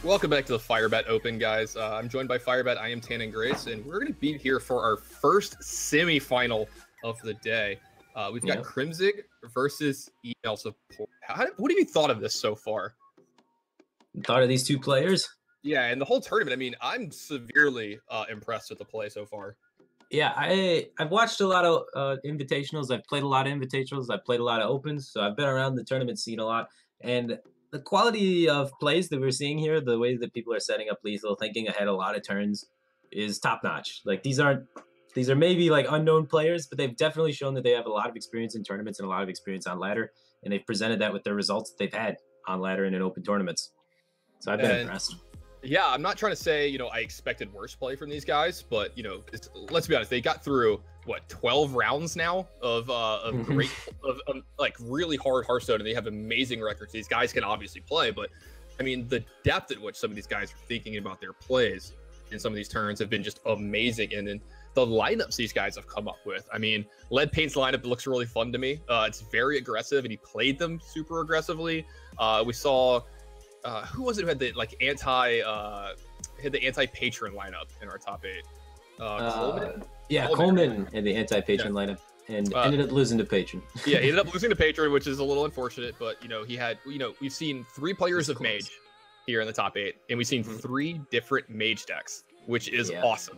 Welcome back to the Firebat Open, guys. I'm joined by Firebat. I am Tannon Grace, and we're going to be here for our first semi-final of the day. We've got Crimzig versus email support. What have you thought of this so far? Thought of these two players? Yeah, and the whole tournament. I mean, I'm severely impressed with the play so far. Yeah, I've watched a lot of invitationals. I've played a lot of invitationals. I've played a lot of opens. So I've been around the tournament scene a lot. And the quality of plays that we're seeing here, the way that people are setting up lethal, thinking ahead a lot of turns, is top notch. Like these are maybe like unknown players, but they've definitely shown that they have a lot of experience in tournaments and a lot of experience on ladder, and they've presented that with their results that they've had on ladder and in open tournaments. So I've been impressed. Yeah, I'm not trying to say, I expected worse play from these guys, but, let's be honest, they got through, 12 rounds now of great, like really hard Hearthstone, and they have amazing records. These guys can obviously play, but I mean, the depth at which some of these guys are thinking about their plays in some of these turns have been just amazing. And then the lineups these guys have come up with. I mean, Lead Paint's lineup looks really fun to me. It's very aggressive, and he played them super aggressively. We saw... who was it who had the anti-patron lineup in our top 8? Coleman? Yeah, Coleman had the anti-patron lineup and ended up losing to patron. Yeah, he ended up losing to patron, which is a little unfortunate, but he had, we've seen 3 players of mage here in the top 8, and we've seen 3 different mage decks, which is awesome.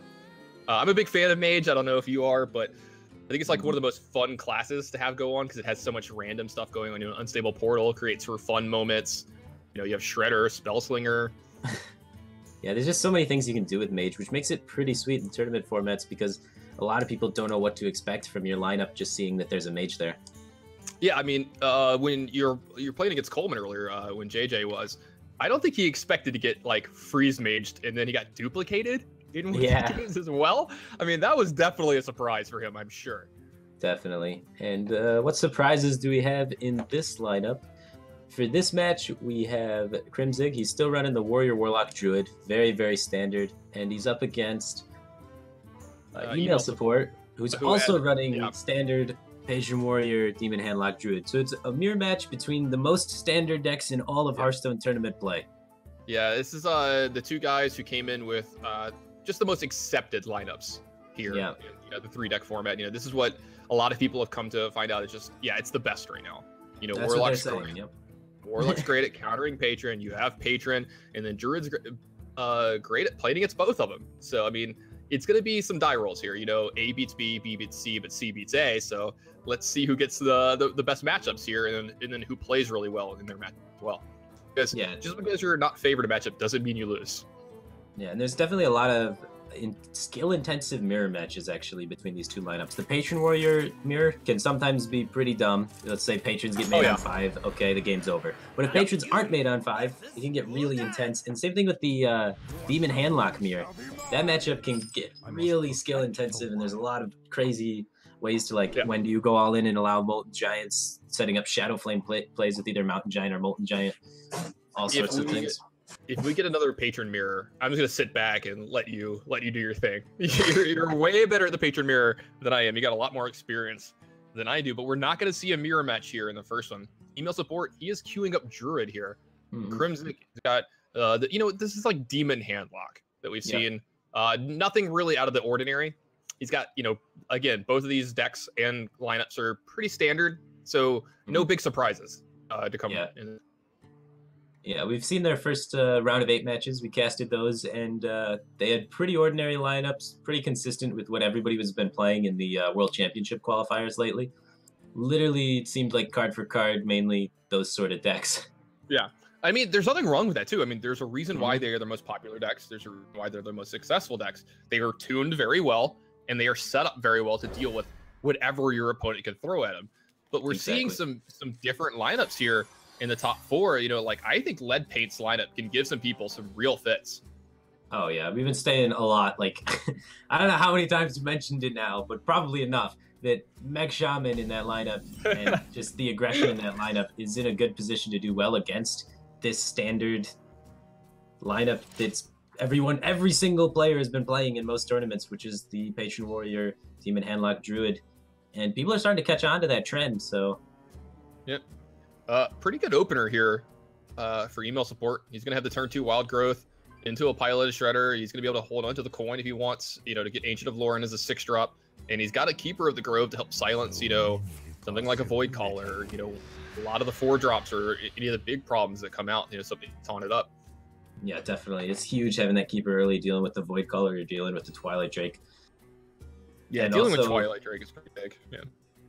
I'm a big fan of mage. I don't know if you are, but I think it's like one of the most fun classes to have go on because it has so much random stuff going on. Unstable Portal creates for fun moments. You have Shredder, Spellslinger. Yeah, there's just so many things you can do with Mage, which makes it pretty sweet in tournament formats because a lot of people don't know what to expect from your lineup just seeing that there's a Mage there. Yeah, I mean, when you're playing against Coleman earlier, when JJ was, I don't think he expected to get like freeze maged and then he got duplicated in games as well. I mean, that was definitely a surprise for him, I'm sure. Definitely. And what surprises do we have in this lineup? For this match, we have crimzig. He's still running the Warrior Warlock Druid. Very, very standard. And he's up against email support, who's also running standard Patron Warrior Demon Handlock Druid. So it's a mirror match between the most standard decks in all of Hearthstone tournament play. Yeah, this is the 2 guys who came in with just the most accepted lineups here. Yeah. The 3-deck format. This is what a lot of people have come to find out. It's just, it's the best right now. That's Warlock's what they're saying, Warlock's great at countering Patron. You have Patron, and then Druid's great at playing against both of them. So, I mean, it's going to be some die rolls here. A beats B, B beats C, but C beats A. So let's see who gets the best matchups here, and then who plays really well in their match as well. Because just because you're not favored a matchup doesn't mean you lose. Yeah, and there's definitely a lot of skill-intensive mirror matches, actually, between these 2 lineups. The Patron Warrior mirror can sometimes be pretty dumb. Let's say Patrons get made on 5. Okay, the game's over. But if Patrons aren't made on 5, it can get really intense. And same thing with the Demon Handlock mirror. That matchup can get really skill-intensive, and there's a lot of crazy ways to, like, when do you go all in and allow Molten Giants, setting up Shadow Flame plays with either Mountain Giant or Molten Giant, all sorts of things. If we get another Patron mirror, I'm just gonna sit back and let you do your thing. You're way better at the Patron mirror than I am. You got a lot more experience than I do, but we're not gonna see a mirror match here in the first one. Email support, he is queuing up Druid here. Crimzig got this is like Demon Handlock that we've seen. Nothing really out of the ordinary. He's got again, both of these decks and lineups are pretty standard, so no big surprises to come in. Yeah, we've seen their first round of 8 matches. We casted those, and they had pretty ordinary lineups, pretty consistent with what everybody has been playing in the World Championship qualifiers lately. Literally, it seemed like card for card, mainly those sort of decks. Yeah. I mean, there's nothing wrong with that, too. I mean, there's a reason why they are the most popular decks. There's a reason why they're the most successful decks. They are tuned very well, and they are set up very well to deal with whatever your opponent can throw at them. But we're seeing some different lineups here in the top 4. I think Lead Paint's lineup can give some people some real fits. Oh yeah, we've been saying a lot. Like, I don't know how many times you mentioned it now, but probably enough that Meg Shaman in that lineup and just the aggression in that lineup is in a good position to do well against this standard lineup that's every single player has been playing in most tournaments, which is the Patron Warrior, Demon Handlock Druid, and people are starting to catch on to that trend. So, pretty good opener here for email support. He's going to have the turn 2 Wild Growth into a Piloted Shredder. He's going to be able to hold onto the coin if he wants, to get Ancient of Lauren as a 6-drop. And he's got a Keeper of the Grove to help silence, something like a Void Caller, a lot of the 4-drops or any of the big problems that come out, something taunted up. Yeah, definitely. It's huge having that Keeper early, dealing with the Void Caller, you're dealing with the Twilight Drake. Yeah, and dealing with Twilight Drake is pretty big.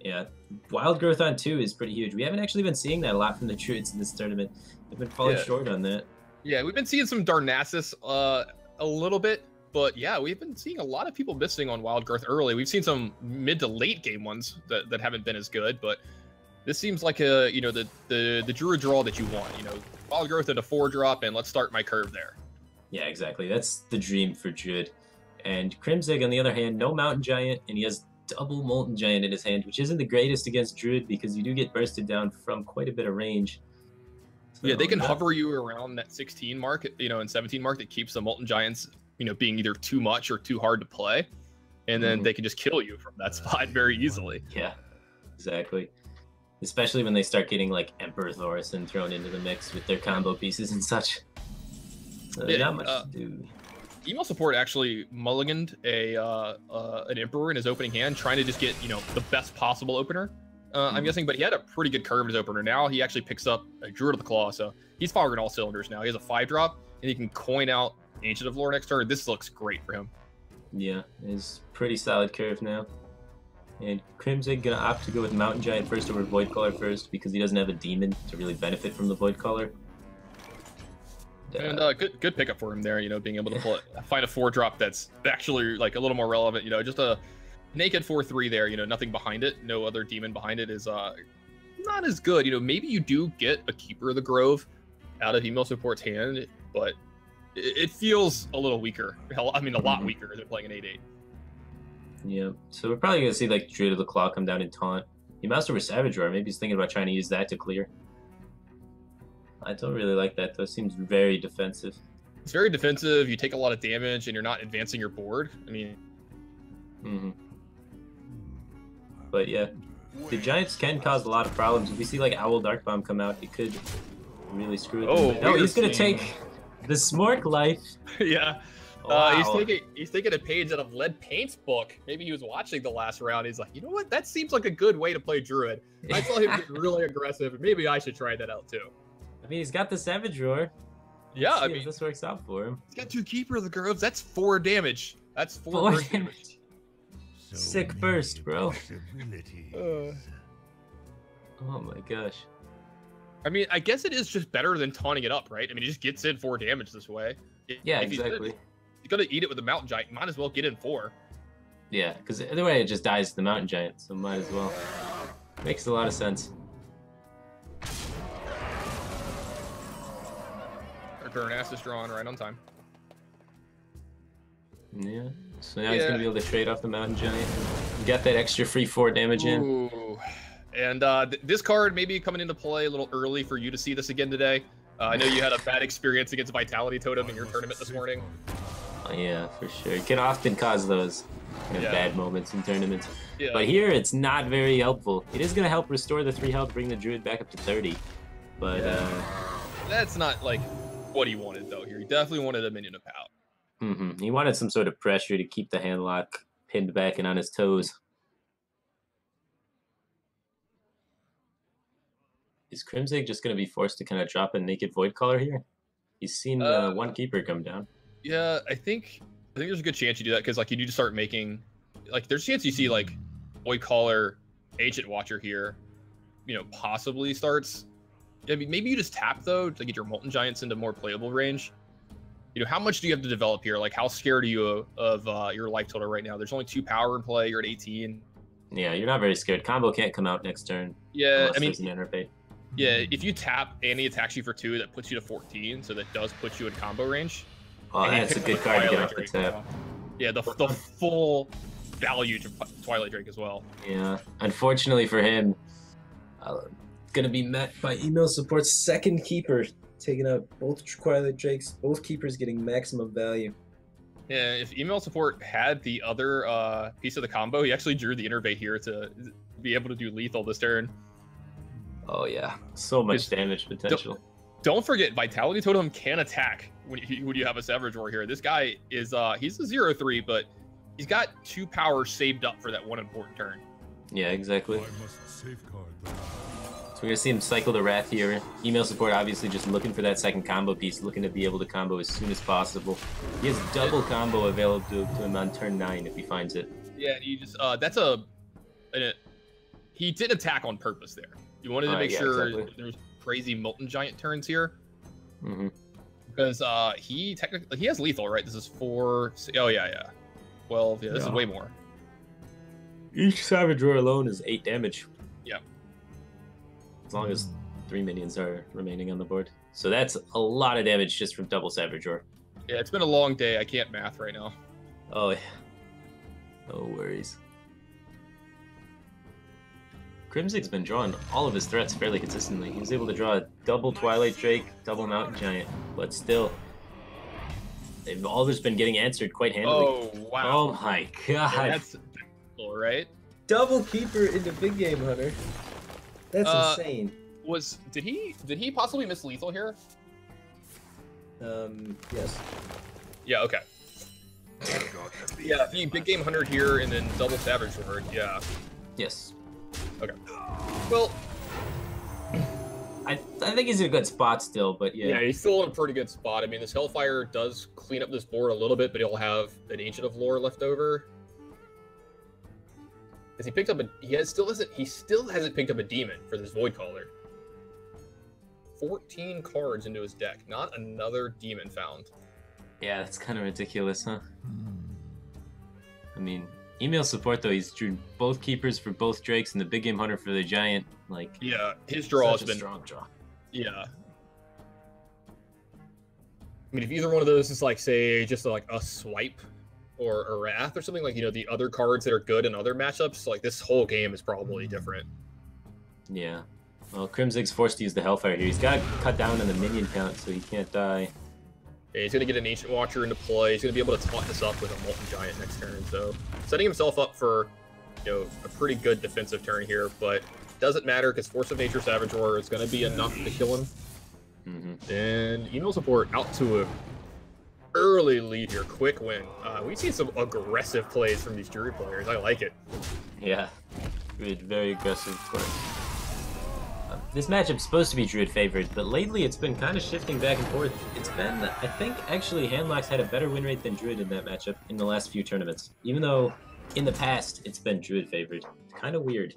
Yeah, Wild Growth on 2 is pretty huge. We haven't actually been seeing that a lot from the Druids in this tournament. They've been falling short on that. Yeah, we've been seeing some Darnassus a little bit, but yeah, we've been seeing a lot of people missing on Wild Growth early. We've seen some mid to late game ones that haven't been as good, but this seems like the Druid draw that you want. Wild Growth into 4-drop, and let's start my curve there. Yeah, exactly. That's the dream for Druid. And crimzig, on the other hand, no Mountain Giant, and he has double Molten Giant in his hand, which isn't the greatest against Druid because you do get bursted down from quite a bit of range. So, yeah, they can hover you around that 16 mark, and 17 mark that keeps the Molten Giants, being either too much or too hard to play. And then they can just kill you from that spot very easily. Yeah, exactly. Especially when they start getting like Emperor Thorison thrown into the mix with their combo pieces and such. So not much to do. Email support actually mulliganed an Emperor in his opening hand, trying to just get the best possible opener. I'm guessing, but he had a pretty good curve in his opener. Now he actually picks up a Druid of the Claw, so he's firing all cylinders now. He has a 5-drop, and he can coin out Ancient of Lore next turn. This looks great for him. Yeah, it's pretty solid curve now. And crimzig gonna opt to go with Mountain Giant first over Void Caller first because he doesn't have a demon to really benefit from the Void Caller. And good pickup for him there, being able to find a 4-drop that's actually like a little more relevant, just a naked 4/3 there, nothing behind it, no other demon behind it is not as good. Maybe you do get a Keeper of the Grove out of email support's hand, but it feels a little weaker. I mean, a lot weaker than playing an 8/8. Yeah, so we're probably gonna see like Druid of the Claw come down and taunt. He moused over Savage Roar. Maybe he's thinking about trying to use that to clear. I don't really like that though. It seems very defensive. It's very defensive. You take a lot of damage, and you're not advancing your board. I mean, but yeah, the Giants can cause a lot of problems. If we see like Owl Dark Bomb come out, it could really screw it. Oh, no, he's gonna take the Smork life. Yeah. Wow. He's taking a page out of Lead Paint's book. Maybe he was watching the last round. He's like, you know what? That seems like a good way to play Druid. I saw him get really aggressive. Maybe I should try that out too. I mean, he's got the Savage Roar. Yeah, I mean, this works out for him. He's got 2 Keeper of the Groves. That's 4 damage. That's 4 damage. Sick burst, bro. Oh my gosh. I mean, I guess it is just better than taunting it up, right? I mean, he just gets in 4 damage this way. Yeah, exactly. He's gonna eat it with the Mountain Giant. You might as well get in 4. Yeah, because either way it just dies to the Mountain Giant, so might as well. Makes a lot of sense. Our Darnassus is drawn right on time. Yeah. So now he's gonna be able to trade off the Mountain Giant. Get that extra free 4 damage in. Ooh. And this card may be coming into play a little early for you to see this again today. I know you had a bad experience against Vitality Totem in your tournament this morning. Oh, yeah, for sure. It can often cause those bad moments in tournaments. Yeah. But here, it's not very helpful. It is going to help restore the 3 health, bring the Druid back up to 30. But that's not like what he wanted though. Here, he definitely wanted a minion of pout. He wanted some sort of pressure to keep the handlock pinned back and on his toes. Is crimzig just going to be forced to kind of drop a naked Void Caller here? He's seen 1 Keeper come down. Yeah, I think there's a good chance you do that because like you need to start making there's a chance you see like Void Caller, Ancient Watcher here, possibly starts. I mean, maybe you just tap though to get your Molten Giants into more playable range. How much do you have to develop here? Like, how scared are you of your life total right now? There's only 2 power in play. You're at 18. Yeah, you're not very scared. Combo can't come out next turn. Yeah, I mean, there's an interpate. Yeah, if you tap and he attacks you for 2, that puts you to 14, so that does put you in combo range. Oh, that's a good card to get off the tap. Yeah, the full value to Twilight Drake as well. Yeah, unfortunately for him, gonna be met by email support's 2nd Keeper, taking out both Twilight Drakes, both Keepers getting maximum value. Yeah, if email support had the other piece of the combo, he actually drew the Innervate here to be able to do lethal this turn. Oh yeah, so much damage potential. don't forget, Vitality Totem can attack when you have a Savage Roar here. This guy is he's a 0-3, but he's got 2 power saved up for that one important turn. Yeah, exactly. So we're gonna see him cycle the Wrath here. Email support obviously just looking for that second combo piece, looking to be able to combo as soon as possible. He has double combo available to him on turn 9 if he finds it. Yeah, you just he did attack on purpose there. You wanted to make sure there's crazy Molten Giant turns here. Mm-hmm. Because he has lethal, right? This is 4. Oh yeah. 12. Yeah, this is way more. Each Savage Roar alone is 8 damage. Yeah. As long as 3 minions are remaining on the board. So that's a lot of damage just from double Savage Roar. Yeah, it's been a long day. I can't math right now. Oh yeah. No worries. Crimzig's been drawing all of his threats fairly consistently. He was able to draw a double Twilight Drake, double Mountain Giant, but still, they've all just been getting answered quite handily. Oh, wow. Oh my god. Yeah, that's cool, right? Double Keeper into Big Game Hunter. That's insane. Did he possibly miss lethal here? Yes. Yeah, okay. Yeah, he Big Game Hunter here and then double Savage Roar, yeah. Yes. Okay. Well, I think he's in a good spot still, but yeah. Yeah, he's still in a pretty good spot. I mean, this Hellfire does clean up this board a little bit, but he'll have an Ancient of Lore left over. Because he picked up he still hasn't picked up a demon for this Void Caller. 14 cards into his deck, not another demon found. Yeah, that's kind of ridiculous, huh? I mean, email support though, he's drew both keepers for both Drakes and the Big Game Hunter for the Giant. Like, yeah, his draw has been strong draw. Yeah. I mean, if either one of those is like, say, just like a swipe or a wrath or something, like, you know, the other cards that are good in other matchups, like this whole game is probably different. Yeah. Well, Crimzig's forced to use the Hellfire here. He's got to cut down on the minion count so he can't die. Yeah, he's going to get an Ancient Watcher into play. He's going to be able to taunt this up with a Molten Giant next turn. So setting himself up for, you know, a pretty good defensive turn here, but doesn't matter because Force of Nature Savage Roar is going to be enough to kill him. Mm-hmm. And email support out to a early lead here. Quick win. We've seen some aggressive plays from these Druid players. I like it. Yeah. Very aggressive play. This matchup's supposed to be Druid favored, but lately it's been kind of shifting back and forth. It's been, I think, actually, Handlock's had a better win rate than Druid in that matchup in the last few tournaments. Even though, in the past, it's been Druid favored. Kind of weird.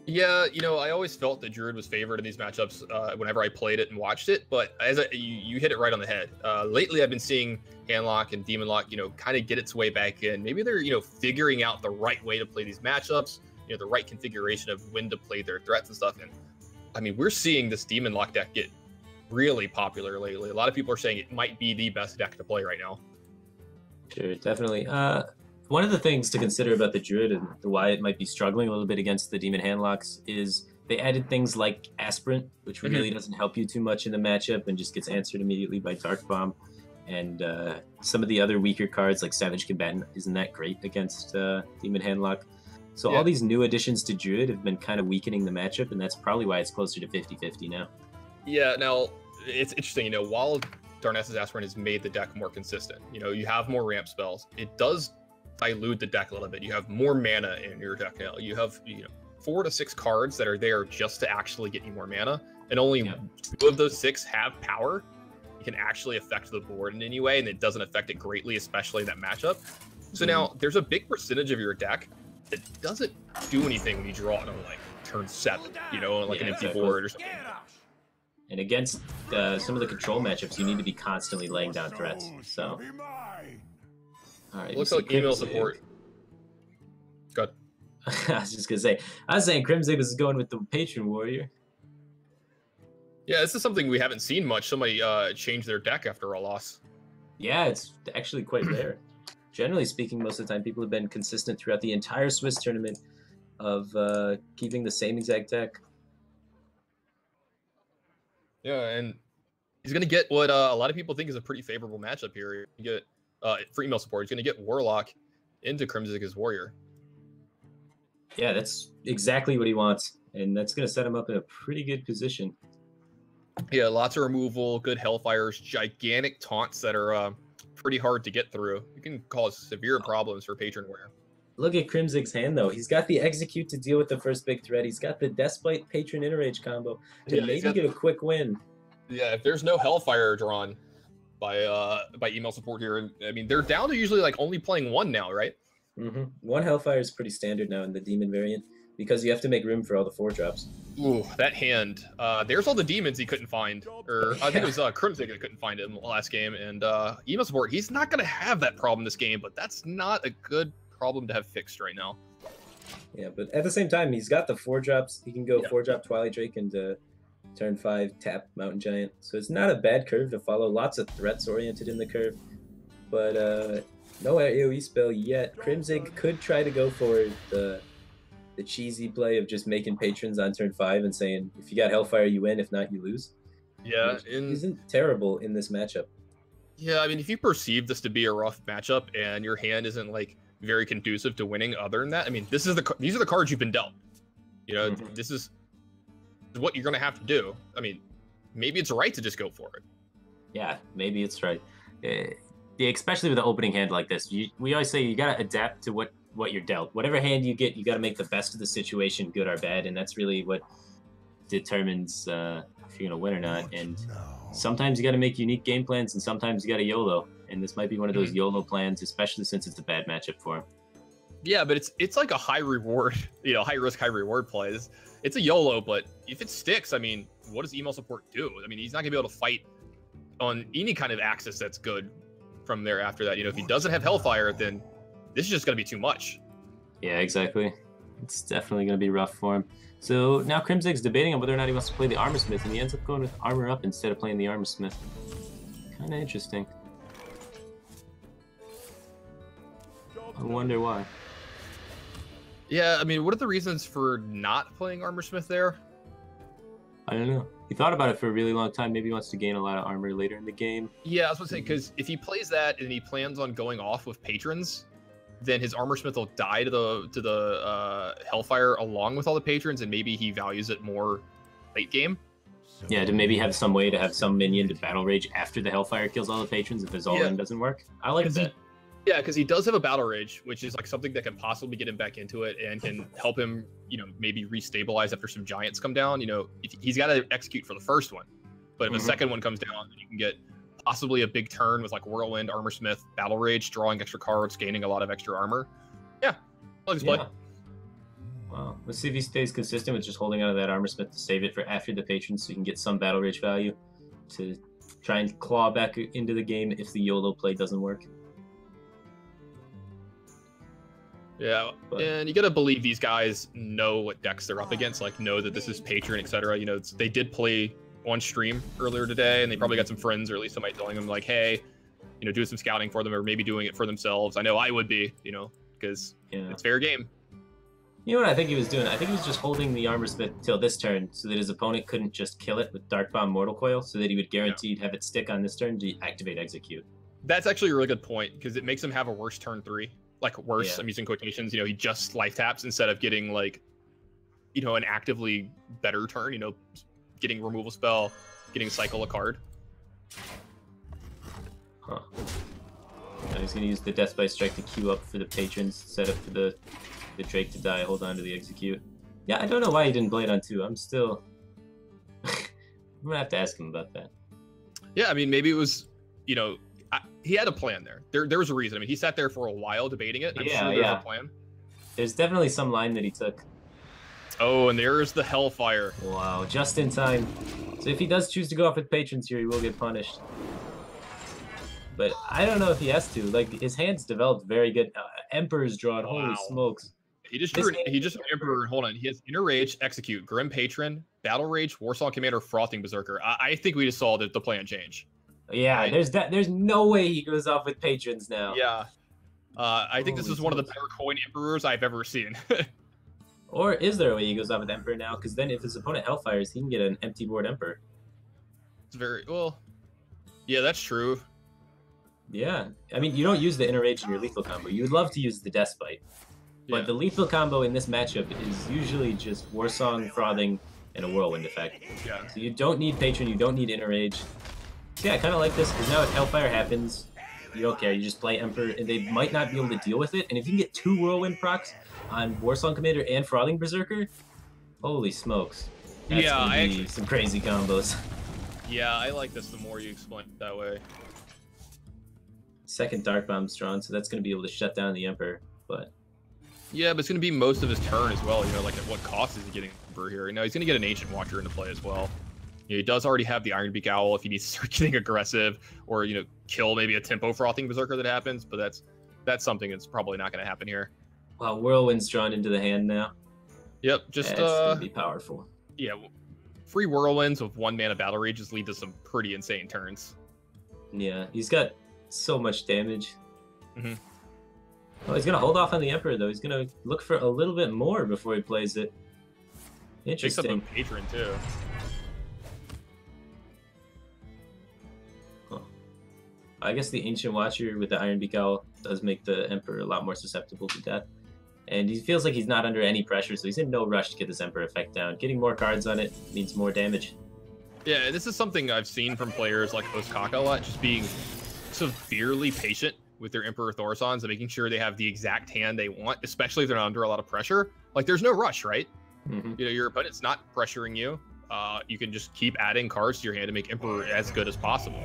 Yeah, you know, I always felt that Druid was favored in these matchups whenever I played it and watched it, but as you hit it right on the head. Lately, I've been seeing Handlock and Demon Lock, you know, kind of get its way back in. Maybe they're, you know, figuring out the right way to play these matchups, you know, the right configuration of when to play their threats and stuff. And I mean, we're seeing this Demon Lock deck get really popular lately. A lot of people are saying it might be the best deck to play right now. Sure, definitely. One of the things to consider about the Druid and why it might be struggling a little bit against the Demon Handlocks is they added things like Aspirant, which really doesn't help you too much in the matchup and just gets answered immediately by Dark Bomb. And some of the other weaker cards like Savage Combatant isn't that great against Demon Handlock. So all these new additions to Druid have been kind of weakening the matchup, and that's probably why it's closer to 50-50 now. Yeah, now, it's interesting, you know, while Darnassus Aspirant has made the deck more consistent, you know, you have more ramp spells, it does dilute the deck a little bit. You have more mana in your deck now. You have, you know, 4 to 6 cards that are there just to actually get you more mana, and only 2 of those 6 have power. You can actually affect the board in any way, and it doesn't affect it greatly, especially in that matchup. So now, there's a big percentage of your deck that doesn't do anything when you draw it on like turn 7, you know, like an empty board or something. And against some of the control matchups, you need to be constantly laying down threats. So, all right, looks like email support. Good. I was just gonna say, I was saying Crimzig was going with the Patron Warrior. Yeah, this is something we haven't seen much. Somebody changed their deck after a loss. Yeah, it's actually quite rare. Generally speaking, most of the time, people have been consistent throughout the entire Swiss tournament of keeping the same exact deck. Yeah, and he's going to get what a lot of people think is a pretty favorable matchup here. You get for email support, he's going to get Warlock into Crimzig as Warrior. Yeah, that's exactly what he wants, and that's going to set him up in a pretty good position. Yeah, lots of removal, good Hellfires, gigantic taunts that are pretty hard to get through. You can cause severe problems for Patron Warrior. Look at crimzig's hand, though. He's got the Execute to deal with the first big threat. He's got the Despite Patron Interage combo to maybe get a quick win. Yeah, if there's no Hellfire drawn by email support here, I mean, they're down to usually like only playing one now, right? Mm-hmm. One Hellfire is pretty standard now in the Demon variant because you have to make room for all the 4-drops. Ooh, that hand. There's all the demons he couldn't find. Or I think it was crimzig that couldn't find him last game. And email support, he's not going to have that problem this game, but that's not a good problem to have fixed right now. Yeah, but at the same time, he's got the 4-drops. He can go 4-drop Twilight Drake into turn 5, tap Mountain Giant. So it's not a bad curve to follow. Lots of threats oriented in the curve. But no AoE spell yet. Crimzig could try to go for the cheesy play of just making patrons on turn 5 and saying, if you got Hellfire, you win. If not, you lose. Yeah. Isn't terrible in this matchup. Yeah, I mean, if you perceive this to be a rough matchup and your hand isn't like very conducive to winning other than that, I mean, these are the cards you've been dealt. You know, this is what you're going to have to do. I mean, maybe it's right to just go for it. Yeah, maybe it's right. Especially with an opening hand like this, we always say you got to adapt to what you're dealt. Whatever hand you get, you got to make the best of the situation, good or bad, and that's really what determines if you're going to win or not. And sometimes you got to make unique game plans, and sometimes you got to YOLO. And this might be one of those YOLO plans, especially since it's a bad matchup for him. Yeah, but it's like a high reward, you know, high risk, high reward plays. It's a YOLO, but if it sticks, I mean, what does email support do? I mean, he's not gonna be able to fight on any kind of axis that's good from there after that. You know, if he doesn't have Hellfire, then this is just gonna be too much. Yeah, exactly. It's definitely gonna be rough for him. So now crimzig's debating on whether or not he wants to play the Armor Smith, and he ends up going with Armor Up instead of playing the Armor Smith. Kind of interesting. I wonder why. Yeah, I mean, what are the reasons for not playing Armor Smith there? I don't know. He thought about it for a really long time. Maybe he wants to gain a lot of armor later in the game. Yeah, I was going to say, because if he plays that and he plans on going off with patrons, then his Armor Smith will die to the Hellfire along with all the patrons, and maybe he values it more late game. Yeah, to maybe have some way to have some minion to Battle Rage after the Hellfire kills all the patrons if his all-in doesn't work. I like that. Yeah, because he does have a Battle Rage, which is like something that can possibly get him back into it and can help him, you know, maybe restabilize after some giants come down. You know, he's got to execute for the first one, but if a second one comes down, then you can get possibly a big turn with like Whirlwind, Armor Smith, Battle Rage, drawing extra cards, gaining a lot of extra armor. Yeah, I like this play. Wow, let's see if he stays consistent with just holding on to that Armor Smith to save it for after the patrons, so you can get some Battle Rage value to try and claw back into the game if the YOLO play doesn't work. Yeah, and you gotta believe these guys know what decks they're up against, like know that this is Patron, etc. You know, they did play on stream earlier today, and they probably got some friends, or at least somebody telling them like, hey, you know, doing some scouting for them, or maybe doing it for themselves. I know I would be, you know, because it's fair game. You know what I think he was doing? I think he was just holding the Armor Smith till this turn, so that his opponent couldn't just kill it with Dark Bomb Mortal Coil, so that he would guaranteed have it stick on this turn to activate Execute. That's actually a really good point, because it makes him have a worse turn 3. Like worse, I'm using quotations, you know, he just life taps instead of getting like, you know, an actively better turn, you know, getting removal spell, getting cycle a card. Huh. Now he's gonna use the Death by Strike to queue up for the patrons, set up for the Drake to die, hold on to the Execute. Yeah, I don't know why he didn't play it on 2. I'm still I'm gonna have to ask him about that. Yeah, I mean, maybe it was, you know, he had a plan there. There was a reason. I mean, he sat there for a while debating it. I'm sure there's a plan. There's definitely some line that he took. Oh, and there's the Hellfire. Wow, just in time. So if he does choose to go off with patrons here, he will get punished. But I don't know if he has to. Like, his hands developed very good. Emperor's drawn. Wow. Holy smokes. He just drew Emperor. Hold on. He has Inner Rage, Execute, Grim Patron, Battle Rage, Warsaw Commander, Frothing Berserker. I think we just saw the plan change. Yeah, right? There's no way he goes off with patrons now. Yeah. I think this is one of the better coin Emperors I've ever seen. Or is there a way he goes off with Emperor now? Because then if his opponent Hellfires, he can get an empty board Emperor. It's very, well, yeah, that's true. Yeah. I mean, you don't use the Inner Rage in your lethal combo. You would love to use the Despite. But the lethal combo in this matchup is usually just Warsong, Frothing, and a Whirlwind effect. Yeah. So you don't need Patron, you don't need Inner Rage. So yeah, I kind of like this, because now if Hellfire happens, you don't care. You just play Emperor, and they might not be able to deal with it. And if you can get 2 Whirlwind procs on Warsong Commander and Frothing Berserker, holy smokes. That's gonna be some crazy combos. Yeah, I like this the more you explain it that way. Second Dark Bomb's drawn, so that's going to be able to shut down the Emperor, but... Yeah, but it's going to be most of his turn as well, you know, like at what cost is he getting Emperor here? You know, he's going to get an Ancient Watcher into play as well. You know, he does already have the Ironbeak Owl if he needs to start getting aggressive, or, you know, kill maybe a Tempo Frothing Berserker that happens, but that's something that's probably not going to happen here. Wow, Whirlwind's drawn into the hand now. Yep, just... That's going to be powerful. Yeah, free Whirlwinds with 1 mana Battle Rage just lead to some pretty insane turns. Yeah, he's got so much damage. Mm-hmm. Oh, he's going to hold off on the Emperor, though. He's going to look for a little bit more before he plays it. Interesting. Picks up a Patron, too. Huh. I guess the Ancient Watcher with the Ironbeak Owl does make the Emperor a lot more susceptible to death. And he feels like he's not under any pressure, so he's in no rush to get this Emperor effect down. Getting more cards on it means more damage. Yeah, this is something I've seen from players like Ostkaka a lot, just being severely patient with their Emperor Thorisons and making sure they have the exact hand they want, especially if they're not under a lot of pressure. Like, there's no rush, right? Mm-hmm. You know, your opponent's not pressuring you. You can just keep adding cards to your hand to make Emperor as good as possible.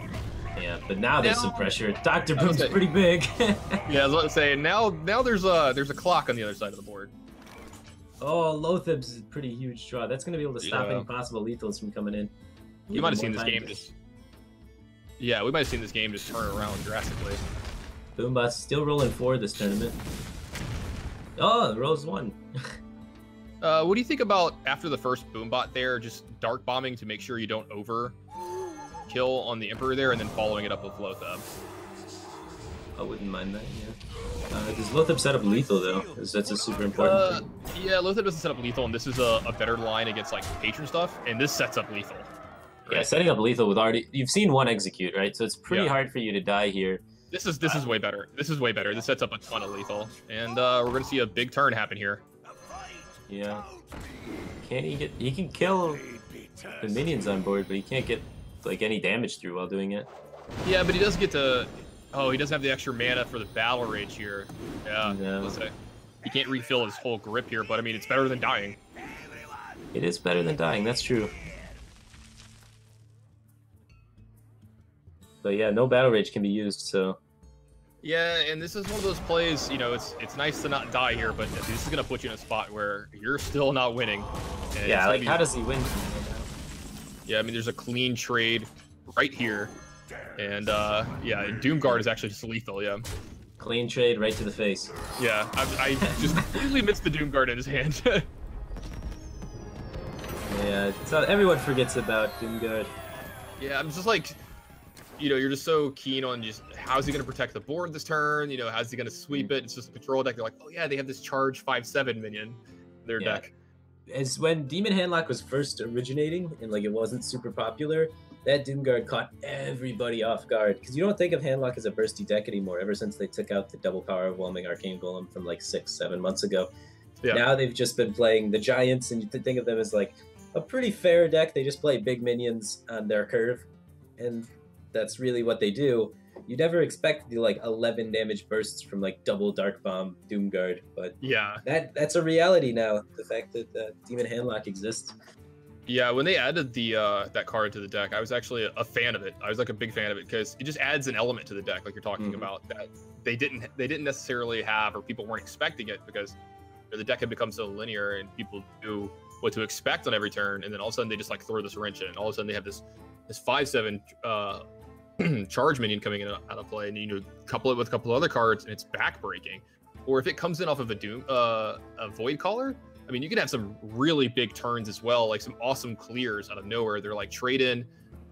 Yeah, but now there's some pressure. Dr. Boom's pretty big. Yeah, I was about to say, now there's a clock on the other side of the board. Oh, Lothib's is a pretty huge draw. That's going to be able to stop any possible lethals from coming in. You might have seen this game just... Yeah, we might have seen this game just turn around drastically. Boombot's still rolling 4 this tournament. Oh, the rolls 1. What do you think about, after the first Boombot there, just Dark Bombing to make sure you don't over kill on the Emperor there, and then following it up with Lothib? I wouldn't mind that, yeah. Does Lothib set up lethal, though? Because that's a super important thing. Yeah, Lothib doesn't set up lethal, and this is a better line against, like, Patron stuff, and this sets up lethal. Right? Yeah, setting up lethal with already... You've seen 1 execute, right? So it's pretty hard for you to die here. This is way better. This is way better. This sets up a ton of lethal, and we're going to see a big turn happen here. Yeah. Can he get... He can kill the minions on board, but he can't get, like, any damage through while doing it. Yeah, but he does get to... Oh, he doesn't have the extra mana for the Battle Rage here. Yeah, no. Let's say. He can't refill his whole grip here, but I mean, it's better than dying. It is better than dying, that's true. But yeah, no Battle Rage can be used, so... Yeah, and this is one of those plays, you know, it's nice to not die here, but this is going to put you in a spot where you're still not winning. Yeah, like, how does he win? Yeah, I mean, there's a clean trade right here. And, yeah, Doomguard is actually just lethal, yeah. Clean trade right to the face. Yeah, I just completely missed the Doomguard in his hand. Yeah, so everyone forgets about Doomguard. Yeah, I'm just like... You know, you're just so keen on just how's he going to protect the board this turn? You know, how's he going to sweep it? It's just a control deck. They're like, oh yeah, they have this charge 5/7 minion in their deck. As when Demon Handlock was first originating and like it wasn't super popular, that Doomguard caught everybody off guard because you don't think of Handlock as a bursty deck anymore. Ever since they took out the double power overwhelming Arcane Golem from like 6-7 months ago, now they've just been playing the Giants, and you think of them as like a pretty fair deck. They just play big minions on their curve, and that's really what they do. You never expect the like 11 damage bursts from like double Dark Bomb Doomguard, but yeah, that's a reality now. The fact that Demon Handlock exists. Yeah, when they added the that card to the deck, I was actually a fan of it. I was like a big fan of it because it just adds an element to the deck, like you're talking about, that they didn't necessarily have, or people weren't expecting it because the deck had become so linear and people knew what to expect on every turn, and then all of a sudden they just like throw this wrench in. All of a sudden they have this 5/7 charge minion coming in out of play, and you know, couple it with a couple other cards, and it's backbreaking. Or if it comes in off of a Void Caller, I mean, you can have some really big turns as well, like some awesome clears out of nowhere. They're like trade in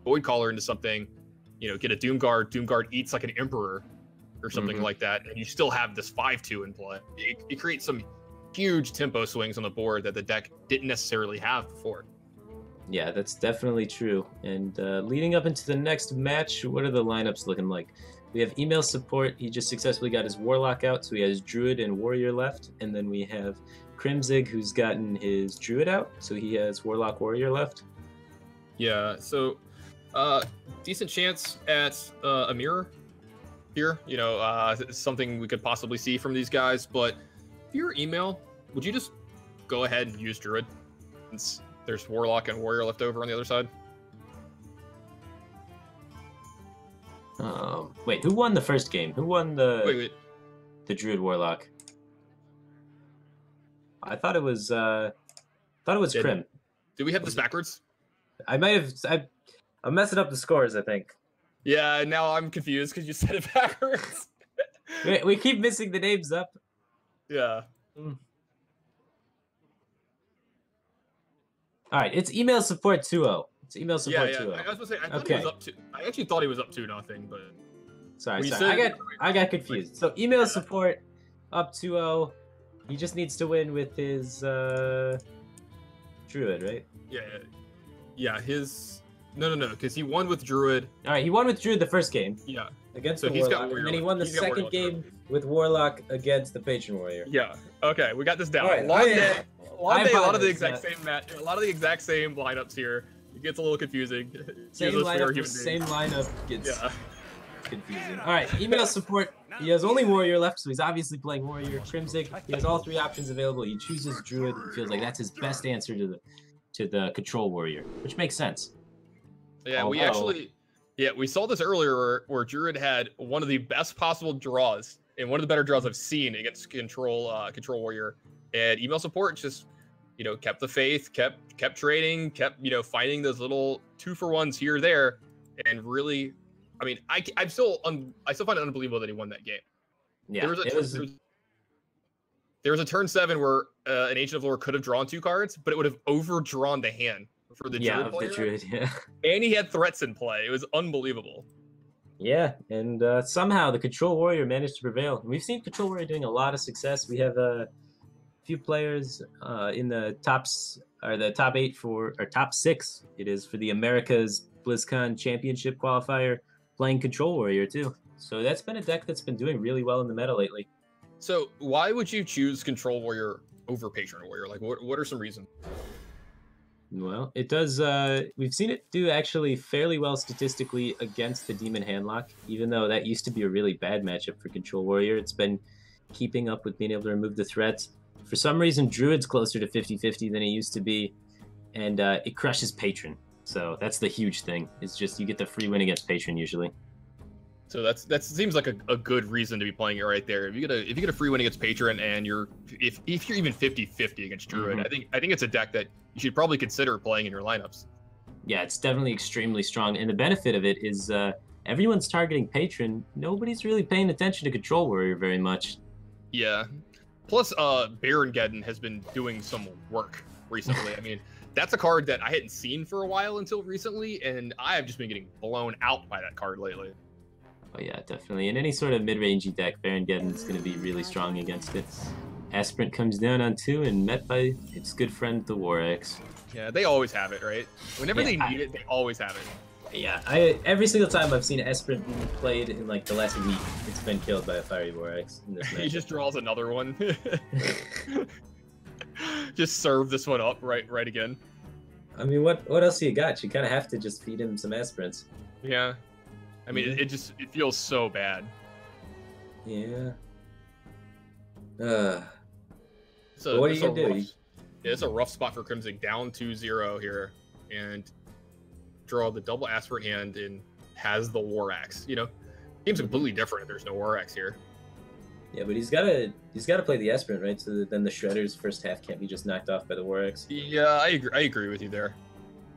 Void Caller into something, you know, get a Doomguard eats like an Emperor or something like that, and you still have this 5/2 in play. It creates some huge tempo swings on the board that the deck didn't necessarily have before. Yeah, that's definitely true. And leading up into the next match, what are the lineups looking like? We have Email Support. He just successfully got his Warlock out, so he has Druid and Warrior left. And then we have Crimzig, who's gotten his Druid out, so he has Warlock Warrior left. Yeah, so decent chance at a mirror here. You know, something we could possibly see from these guys. But if you're email, would you just go ahead and use Druid since there's Warlock and Warrior left over on the other side? Wait, who won the first game? Who won the Druid Warlock? I thought it was Crim. Did we have this backwards? I might have. I'm messing up the scores, I think. Yeah, now I'm confused because you said it backwards. we keep missing the names up. Yeah. All right, it's email support 2-0. It's email support 2-0. I was gonna say, I thought he was up to. I actually thought he was up 2-0, but. Sorry. I got confused. So email support up 2-0. He just needs to win with his Druid, right? Yeah. His no, because he won with Druid. All right, he won with Druid the first game. Yeah. Against the Warlock, and then he won the second game with Warlock against the Patron Warrior. Yeah. Okay, we got this down. Right, Long day. A lot of the exact same match. A lot of the exact same lineups here. It gets a little confusing. Same lineup gets confusing. All right, email support. He has only Warrior left, so he's obviously playing Warrior. Crimzig, he has all 3 options available. He chooses Druid. He feels like that's his best answer to the Control Warrior, which makes sense. Yeah, we saw this earlier where Druid had one of the best possible draws and one of the better draws I've seen against Control Warrior. And email support just, kept the faith, kept trading, kept, finding those little 2-for-1s here or there, and really, I mean, I still find it unbelievable that he won that game. Yeah, there was a turn 7 where an Ancient of Lore could have drawn 2 cards, but it would have overdrawn the hand for the Druid player. The Druid, yeah. And he had threats in play. It was unbelievable. Yeah, and somehow the Control Warrior managed to prevail. We've seen Control Warrior doing a lot of success. We have a few players in the top 8 or top 6. It is for the America's BlizzCon Championship qualifier, playing Control Warrior too. So that's been a deck that's been doing really well in the meta lately. So why would you choose Control Warrior over Patron Warrior? Like, what are some reasons? Well, it does. We've seen it do actually fairly well statistically against the Demon Handlock, even though that used to be a really bad matchup for Control Warrior. It's been keeping up with being able to remove the threats. For some reason, Druid's closer to 50-50 than it used to be, and it crushes Patron. So that's the huge thing. It's just you get the free win against Patron usually. So that seems like a good reason to be playing it right there. If you get a free win against Patron and if you're even 50-50 against Druid, I think it's a deck that you should probably consider playing in your lineups. Yeah, it's definitely extremely strong, and the benefit of it is everyone's targeting Patron. Nobody's really paying attention to Control Warrior very much. Yeah. Plus, Barongeddon has been doing some work recently. I mean, that's a card that I hadn't seen for a while until recently, and I have just been getting blown out by that card lately. Oh yeah, definitely. In any sort of mid-rangey deck, Barongeddon is going to be really strong against it. Aspirant comes down on 2 and met by its good friend, the War Axe. Yeah, they always have it, right? Whenever they need it, they always have it. Yeah, every single time I've seen Aspirant being played in like the last week, it's been killed by a Fiery War Axe. He just draws another one. Just serve this one up right again. I mean, what else do you got? You kind of have to just feed him some Aspirants. Yeah. I mean, it feels so bad. Yeah. So what are you gonna do? It's a rough spot for Crimzig, down 2-0 here, and draw the double Aspirant hand and has the War Axe. Game's completely different if there's no War Axe here. Yeah, but he's gotta play the Aspirant, right? So that then the Shredder's first half can't be just knocked off by the War Axe. Yeah, I agree with you there.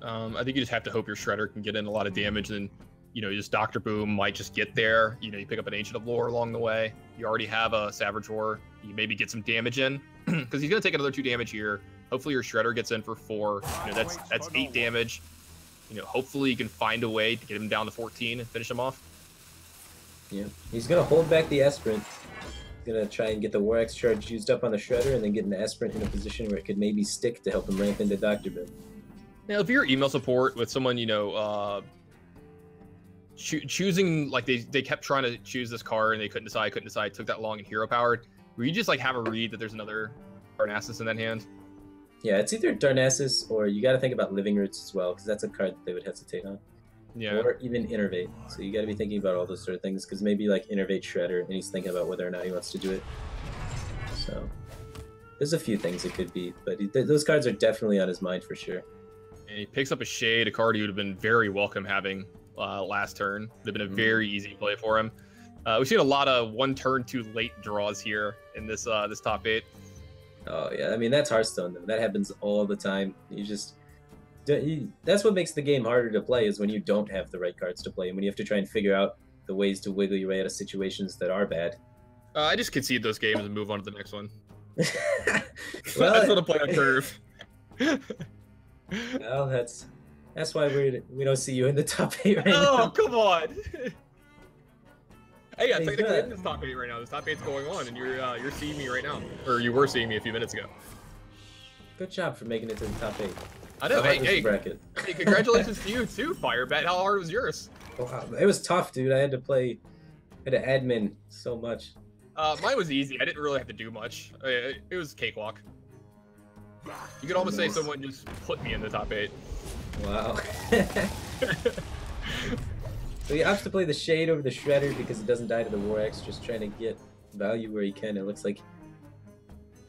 I think you just have to hope your Shredder can get in a lot of damage, and just Dr. Boom might just get there. You pick up an Ancient of Lore along the way. You already have a Savage War. You maybe get some damage in, because he's going to take another 2 damage here. Hopefully your Shredder gets in for 4. That's 8 damage. Hopefully you can find a way to get him down to 14 and finish him off. Yeah, he's going to hold back the Aspirant. He's going to try and get the War Axe charge used up on the Shredder, and then get an Aspirant in a position where it could maybe stick to help him ramp into Dr. Boom. Now, if you're email support with someone, choosing, like they kept trying to choose this card and they couldn't decide, took that long and hero powered, where you just like have a read that there's another Darnassus in that hand. Yeah, it's either Darnassus or you got to think about Living Roots as well, because that's a card that they would hesitate on. Yeah. Or even Innervate. So you got to be thinking about all those sort of things, because maybe like Innervate Shredder, and he's thinking about whether or not he wants to do it. So there's a few things it could be, but those cards are definitely on his mind for sure. And he picks up a Shade, a card he would have been very welcome having last turn. Would have been a very easy play for him. We've seen a lot of one turn too late draws here in this this top 8. Oh yeah, I mean that's Hearthstone though. That happens all the time. That's what makes the game harder to play, is when you don't have the right cards to play, and when you have to try and figure out the ways to wiggle your way out of situations that are bad. I just concede those games and move on to the next one. Well, I just want to play on curve. Well, that's why we don't see you in the top 8 right now. Oh, come on! Hey, yeah, technically in this top 8 right now. This top 8's going on, and you're seeing me right now, or you were seeing me a few minutes ago. Good job for making it to the top 8. I know. Hey, bracket. Hey, congratulations to you too, Firebat. How hard was yours? Wow, it was tough, dude. I had to admin so much. Mine was easy. I didn't really have to do much. It was cakewalk. You could almost say someone just put me in the top 8. Wow. So he opts to play the Shade over the Shredder because it doesn't die to the War Axe, just trying to get value where he can. It looks like.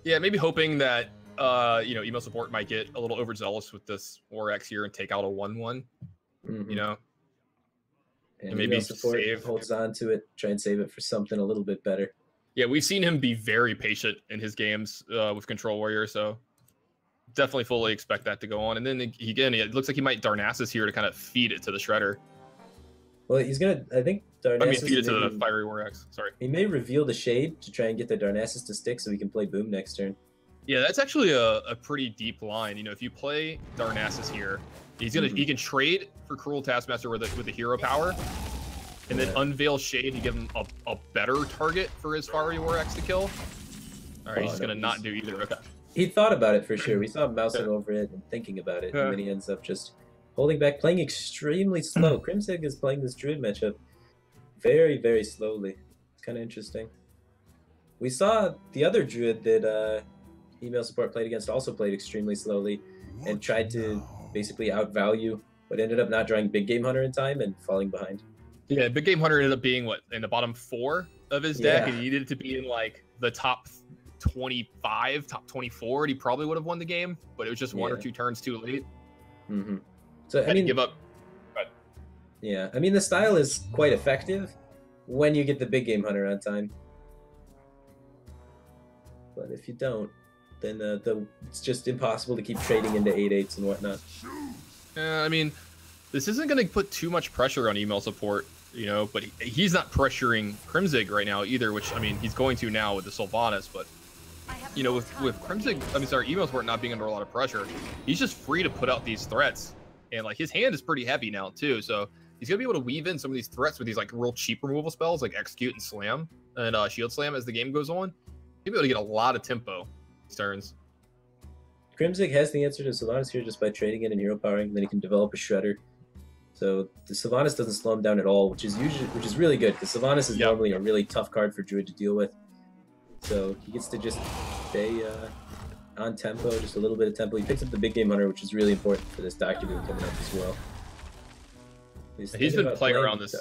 Yeah, maybe hoping that email support might get a little overzealous with this War Axe here and take out a 1/1. You know. And maybe support holds on to it, try and save it for something a little bit better. Yeah, we've seen him be very patient in his games with Control Warrior, so definitely fully expect that to go on. And then again, it looks like he might Darnassus here to kind of feed it to the Shredder. Well, he's gonna. I think Darnassus. Feed it to the Fiery War Axe. Sorry. He may reveal the Shade to try and get the Darnassus to stick, so he can play Boom next turn. Yeah, that's actually a pretty deep line. You know, if you play Darnassus here, he can trade for Cruel Taskmaster with the hero power, and then unveil Shade to give him a better target for his Fiery War Axe to kill. All right, he's just gonna not do either. Okay. He thought about it for sure. We saw him mousing over it and thinking about it, and then he ends up just holding back, playing extremely slow. Crimzig is playing this Druid matchup very, very slowly. It's kind of interesting. We saw the other Druid that email support played against also played extremely slowly and tried to basically outvalue, but ended up not drawing Big Game Hunter in time and falling behind. Yeah, Big Game Hunter ended up being what, in the bottom 4 of his deck, and he needed it to be in like the top 25, top 24, and he probably would have won the game, but it was just 1 or 2 turns too late. So I mean, give up. Yeah, I mean the style is quite effective when you get the Big Game Hunter on time, but if you don't, then it's just impossible to keep trading into 8/8s and whatnot. I mean, this isn't going to put too much pressure on email support, you know, but he's not pressuring Crimzig right now either, which, I mean, he's going to now with the Sylvanas, but, you know, with Crimzig, email support not being under a lot of pressure, he's just free to put out these threats. And, like, his hand is pretty heavy now, too, so he's going to be able to weave in some of these threats with these, like, real cheap removal spells, like Execute and Slam, and Shield Slam as the game goes on. He'll be able to get a lot of tempo these turns. Crimzig has the answer to Sylvanas here just by trading it and hero powering, then he can develop a Shredder. So the Sylvanas doesn't slow him down at all, which is really good, because Sylvanas is normally a really tough card for Druid to deal with. So he gets to just stay on tempo, just a little bit of tempo. He picks up the Big Game Hunter, which is really important for this Doctor Doom coming up as well. He's been playing around this.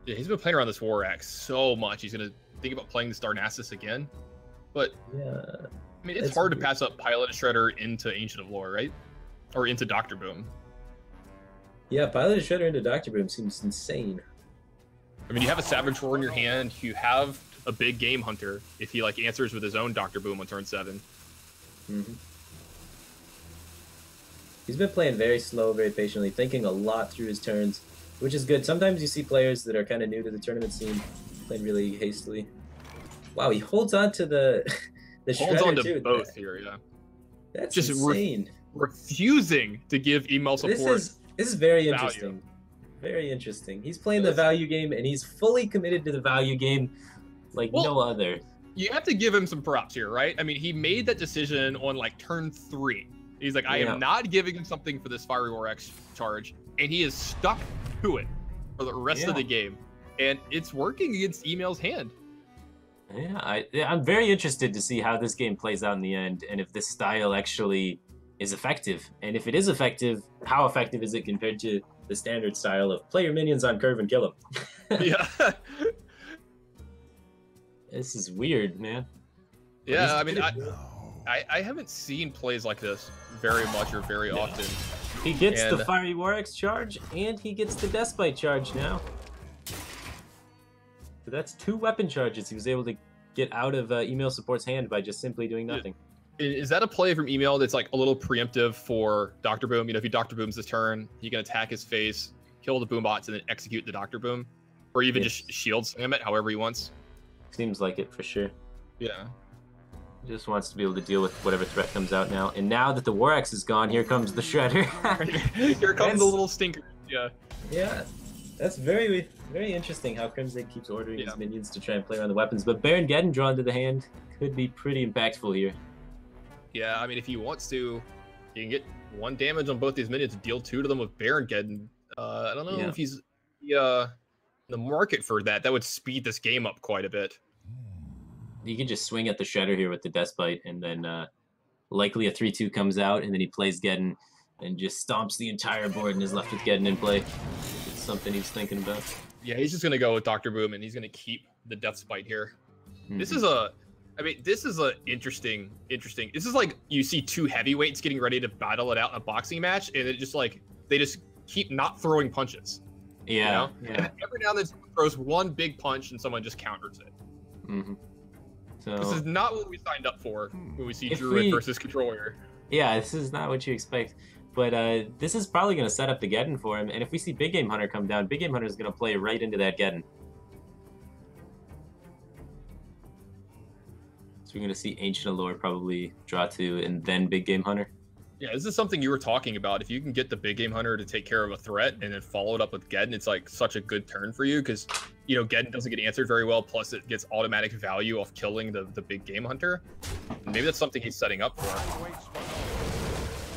Yeah, he's been playing around this War Axe so much. He's gonna think about playing this Darnassus again, but yeah, I mean it's hard to pass up Pilot Shredder into Ancient of Lore, right? Or into Doctor Boom. Yeah, Pilot Shredder into Doctor Boom seems insane. I mean, you have a Savage Roar in your hand. You have a Big Game Hunter if he like answers with his own Doctor Boom on turn 7. He's been playing very slow, very patiently, thinking a lot through his turns, which is good. Sometimes you see players that are kind of new to the tournament scene playing really hastily. Wow, he holds on to the Shredder holds on to too, both here, yeah. That's just insane. Refusing to give email support. This is very interesting. Very interesting. He's playing the value game, and he's fully committed to the value game like no other. You have to give him some props here, right? I mean, he made that decision on like turn 3. He's like, I am not giving him something for this Fiery War Axe charge, and he is stuck to it for the rest of the game. And it's working against Email's hand. Yeah, I'm very interested to see how this game plays out in the end, and if this style actually is effective. And if it is effective, how effective is it compared to the standard style of play your minions on curve and kill them? Yeah. This is weird, man. Yeah, I mean, I haven't seen plays like this very much or very often. He gets the Fiery War Axe charge, and he gets the Deathbite charge now. So that's 2 weapon charges he was able to get out of Email Support's hand by just simply doing nothing. Is that a play from Email that's like a little preemptive for Dr. Boom? You know, if he Dr. Booms this turn, he can attack his face, kill the Boombots, and then execute the Dr. Boom. Or even just shield slam it however he wants. Seems like it for sure. Yeah. He just wants to be able to deal with whatever threat comes out now. And now that the War Axe is gone, here comes the Shredder. Here comes the little stinker. Yeah. Yeah. That's very, very interesting how crimzig keeps ordering his minions to try and play around the weapons. But Baron Geddon drawn to the hand could be pretty impactful here. Yeah, I mean, if he wants to, he can get 1 damage on both these minions, deal 2 to them with Baron Geddon. I don't know if he's in the market for that. That would speed this game up quite a bit. You can just swing at the Shredder here with the Deathbite, and then likely a 3-2 comes out, and then he plays Geddon and just stomps the entire board and is left with Geddon in play. It's something he's thinking about. Yeah, he's just going to go with Dr. Boom, and he's going to keep the Deathbite here. This is a... I mean, this is a interesting. This is like you see 2 heavyweights getting ready to battle it out in a boxing match, and it just like they just keep not throwing punches. Yeah. You know? And every now and then someone throws 1 big punch, and someone just counters it. So this is not what we signed up for when we see Druid versus Controller. Yeah, this is not what you expect. But this is probably going to set up the Geddon for him. And if we see Big Game Hunter come down, Big Game Hunter is going to play right into that Geddon. We're going to see Ancient Allure probably draw 2 and then Big Game Hunter. Yeah, this is something you were talking about. If you can get the Big Game Hunter to take care of a threat and then follow it up with Geddon, it's like such a good turn for you because, you know, Geddon doesn't get answered very well. Plus, it gets automatic value off killing the Big Game Hunter. And maybe that's something he's setting up for.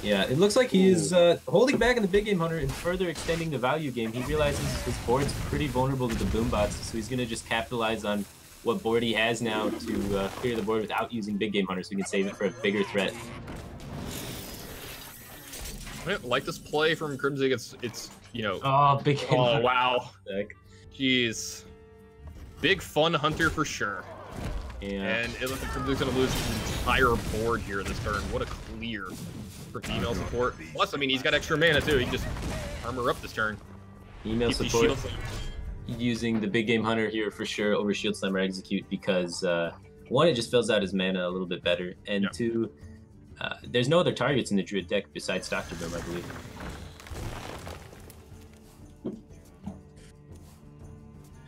Yeah, it looks like he's holding back in the Big Game Hunter and further extending the value game. He realizes his board's pretty vulnerable to the Boombots, so he's going to just capitalize on what board he has now to clear the board without using Big Game Hunter, so he can save it for a bigger threat. I like this play from crimzig. It's you know. Oh, Big Game Hunter. Oh, wow. Jeez. Big fun hunter for sure. Yeah. And it looks like crimzig's going to lose his entire board here this turn. What a clear for email support. Plus, I mean, he's got extra mana too. He can just armor up this turn. Email support. Using the Big Game Hunter here for sure over Shield Slammer Execute because 1, it just fills out his mana a little bit better, and 2, there's no other targets in the Druid deck besides Dr. Boom, I believe.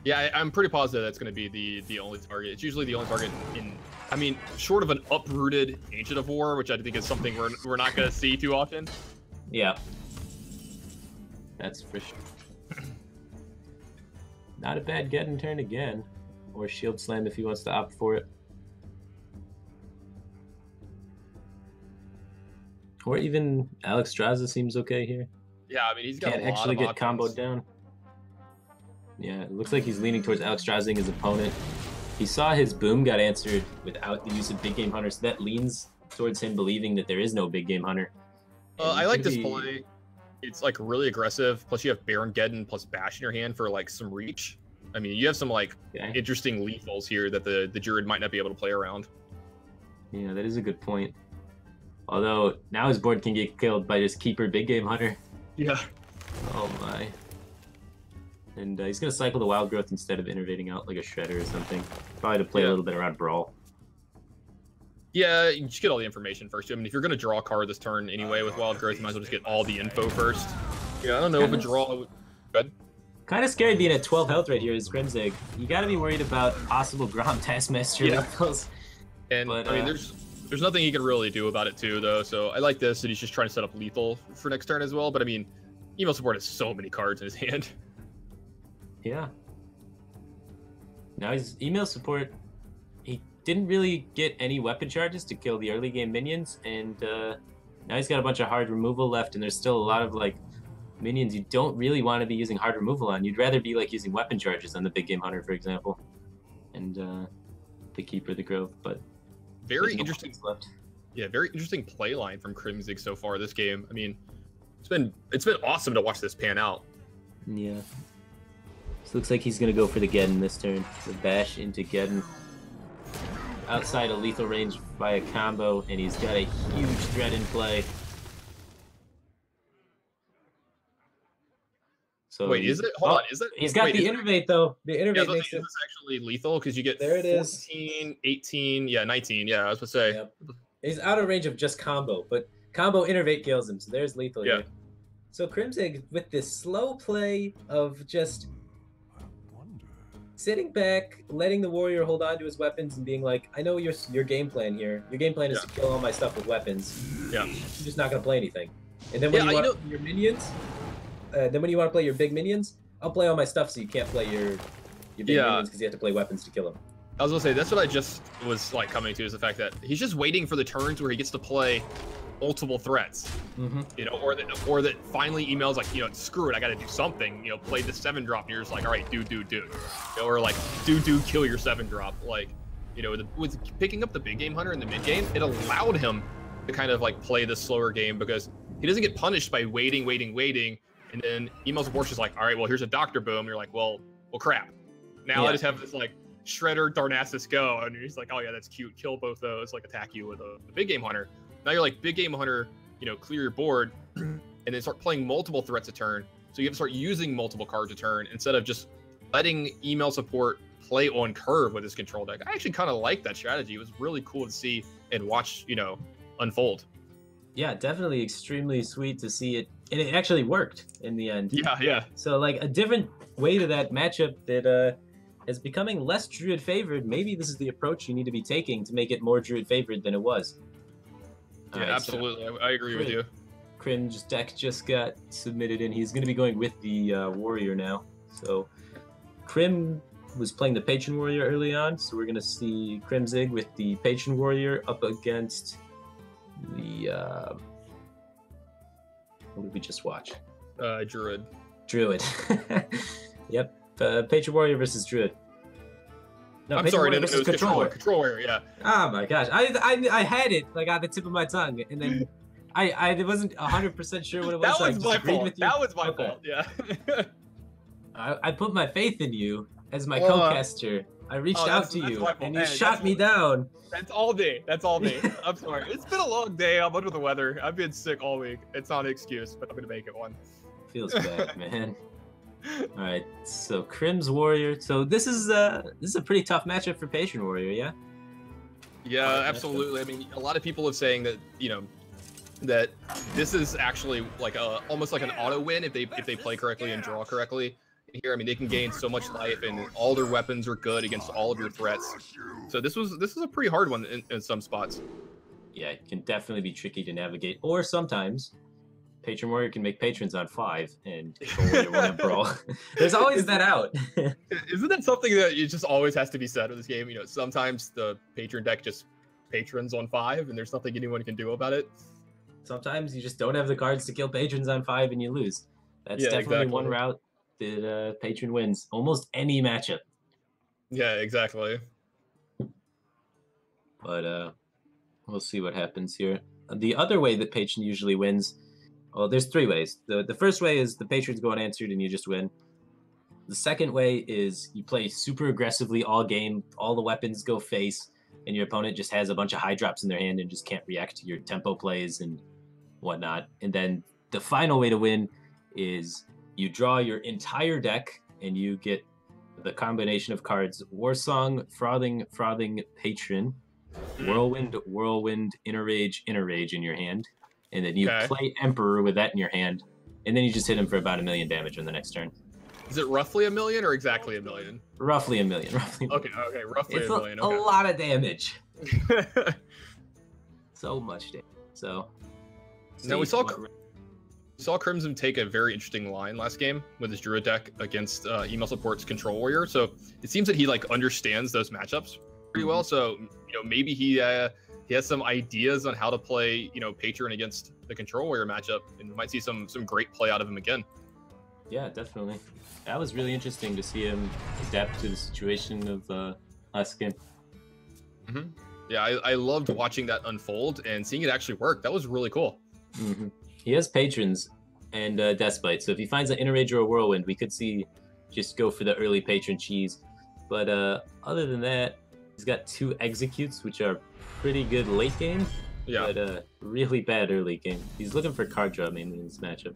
Yeah, I'm pretty positive that's going to be the only target. It's usually the only target in, I mean, short of an uprooted Ancient of War, which I think is something we're not going to see too often. Yeah. That's for sure. Not a bad Geddon turn again. Or Shield Slam if he wants to opt for it. Or even Alex Straza seems okay here. Yeah, I mean, he's got Can't a lot actually of get options. comboed down. Yeah, it looks like he's leaning towards Alex Strazing his opponent. He saw his boom got answered without the use of Big Game Hunter, so that leans towards him believing that there is no Big Game Hunter. I like this play. It's like really aggressive. Plus, you have Baron Geddon plus Bash in your hand for like some reach. I mean, you have some like interesting lethals here that the Druid might not be able to play around. Yeah, that is a good point. Although now his board can get killed by just Keeper Big Game Hunter. Yeah. Oh my. And he's going to cycle the Wild Growth instead of innervating out like a Shredder or something. Probably to play a little bit around Brawl. Yeah, you just get all the information first. I mean, if you're going to draw a card this turn anyway with Wild Growth, you might as well just get all the info first. Yeah, I don't know if a draw... Good. Kind of scary being at 12 health right here is crimzig. You got to be worried about possible Grom Taskmaster levels. And, but, I mean, there's nothing he can really do about it too, though. So I like this, and he's just trying to set up lethal for next turn as well. But, I mean, Email Support has so many cards in his hand. Yeah. Now his Email Support... He didn't really get any weapon charges to kill the early game minions, and now he's got a bunch of hard removal left, and there's still a lot of like minions you don't really want to be using hard removal on. You'd rather be like using weapon charges on the Big Game Hunter, for example. And the keeper the grove, but very interesting. Yeah, very interesting play line from crimzig so far this game. I mean, it's been awesome to watch this pan out. Yeah. So looks like he's gonna go for the Geddon this turn. The bash into Geddon. Outside of lethal range by a combo, and he's got a huge threat in play. So wait, is it? Hold on, is it? He's got the innervate though. The innervate makes it actually lethal because you get there it 14, 18, yeah, 19. Yeah, I was gonna say. Yep. He's out of range of just combo, but combo innervate kills him. So there's lethal. Yeah. Here. So crimzig with this slow play of just sitting back, letting the warrior hold on to his weapons, and being like, "I know your game plan here. Your game plan is to kill all my stuff with weapons. Yeah. I'm just not gonna play anything." And then when you want your minions, then when you want to play your big minions, I'll play all my stuff so you can't play your big minions because you have to play weapons to kill them. I was gonna say that's what I just was like coming to is the fact that he's just waiting for the turns where he gets to play multiple threats, you know, or that finally emails like, you know, screw it, I got to do something, you know, play the 7-drop, and you're just like, all right, do, you know, or like do kill your 7-drop, like, you know, with picking up the big game hunter in the mid game, it allowed him to kind of like play the slower game because he doesn't get punished by waiting, and then email support's just like, all right, well here's a doctor boom, and you're like, well crap, now I just have this like Shredder Darnassus go, and he's like, oh yeah, that's cute, kill both those, like attack you with the big game hunter. Now you're like, big game hunter, you know, clear your board, and then start playing multiple threats a turn. So you have to start using multiple cards a turn instead of just letting email support play on curve with his control deck. I actually kind of like that strategy. It was really cool to see and watch, you know, unfold. Yeah, definitely extremely sweet to see it, and it actually worked in the end. Yeah. So like a different way to that matchup that is becoming less Druid favored. Maybe this is the approach you need to be taking to make it more Druid favored than it was. Yeah, right, absolutely. So I agree with you. Crim's deck just got submitted in. He's going to be going with the warrior now. So Crim was playing the patron warrior early on, so we're going to see crimzig with the patron warrior up against the what did we just watch? Druid. Yep. Patron warrior versus Druid. No, I'm sorry, it was control warrior, yeah. Oh my gosh, I had it like on the tip of my tongue, and then I wasn't 100% sure what it was. That was my fault. That was my fault. Yeah. I put my faith in you as my co-caster. I reached out to you, and you shot me down. That's all day. I'm sorry. It's been a long day. I'm under the weather. I've been sick all week. It's not an excuse, but I'm gonna make it one. Feels bad, man. All right, so Crim's warrior. So this is a pretty tough matchup for patron warrior, yeah. Yeah, absolutely. I mean, a lot of people are saying that, you know, that this is actually like almost like an auto win if they play correctly and draw correctly. Here, I mean, they can gain so much life, and all their weapons are good against all of your threats. So this is a pretty hard one in some spots. Yeah, it can definitely be tricky to navigate, or sometimes patron warrior can make patrons on 5 and control warrior won't brawl. There's always that out. Isn't that something that it just always has to be said in this game? You know, sometimes the patron deck just patrons on 5, and there's nothing anyone can do about it. Sometimes you just don't have the cards to kill patrons on 5 and you lose. That's definitely one route that patron wins almost any matchup. Yeah, exactly. But we'll see what happens here. The other way that patron usually wins, well, there's 3 ways. The first way is the patrons go unanswered and you just win. The second way is you play super aggressively all game, all the weapons go face, and your opponent just has a bunch of high drops in their hand and just can't react to your tempo plays and whatnot. And then the final way to win is you draw your entire deck and you get the combination of cards Warsong, Frothing Patron, Whirlwind, Inner Rage in your hand. And then you play Emperor with that in your hand. And then you just hit him for about 1 million damage on the next turn. Is it roughly 1 million or exactly 1 million? Roughly 1 million. Okay, roughly 1 million. A lot of damage. So much damage. So now we saw Crimson take a very interesting line last game with his Druid deck against email support's Control Warrior. So it seems that he like understands those matchups pretty well. So you know, maybe he has some ideas on how to play, you know, Patron against the Control Warrior matchup, and we might see some great play out of him again. Yeah, definitely. That was really interesting to see him adapt to the situation of last game. Hmm. Yeah, I loved watching that unfold and seeing it actually work. That was really cool. Mm-hmm. He has patrons and Despite, so if he finds an Inner Rage or a Whirlwind, we could see just go for the early patron cheese. But other than that, he's got 2 executes, which are pretty good late game, Yeah. but really bad early game. He's looking for card draw mainly in this matchup.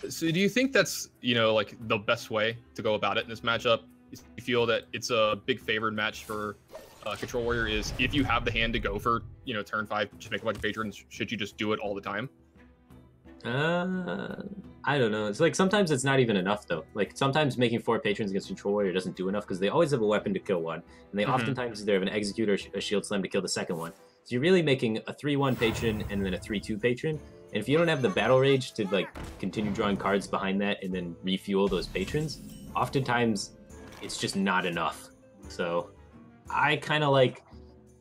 So do you think that's, like the best way to go about it in this matchup? You feel that it's a big favored match for Control Warrior is if you have the hand to go for, turn 5, just make a bunch of patrons, should you just do it all the time? I don't know. It's like sometimes it's not even enough though. Like sometimes making 4 patrons against Control Warrior doesn't do enough because they always have a weapon to kill one, and they oftentimes either have an Execute or a Shield Slam to kill the second one. So you're really making a 3-1 patron and then a 3-2 patron. And if you don't have the Battle Rage to like continue drawing cards behind that and then refuel those patrons, oftentimes it's just not enough. So I kind of like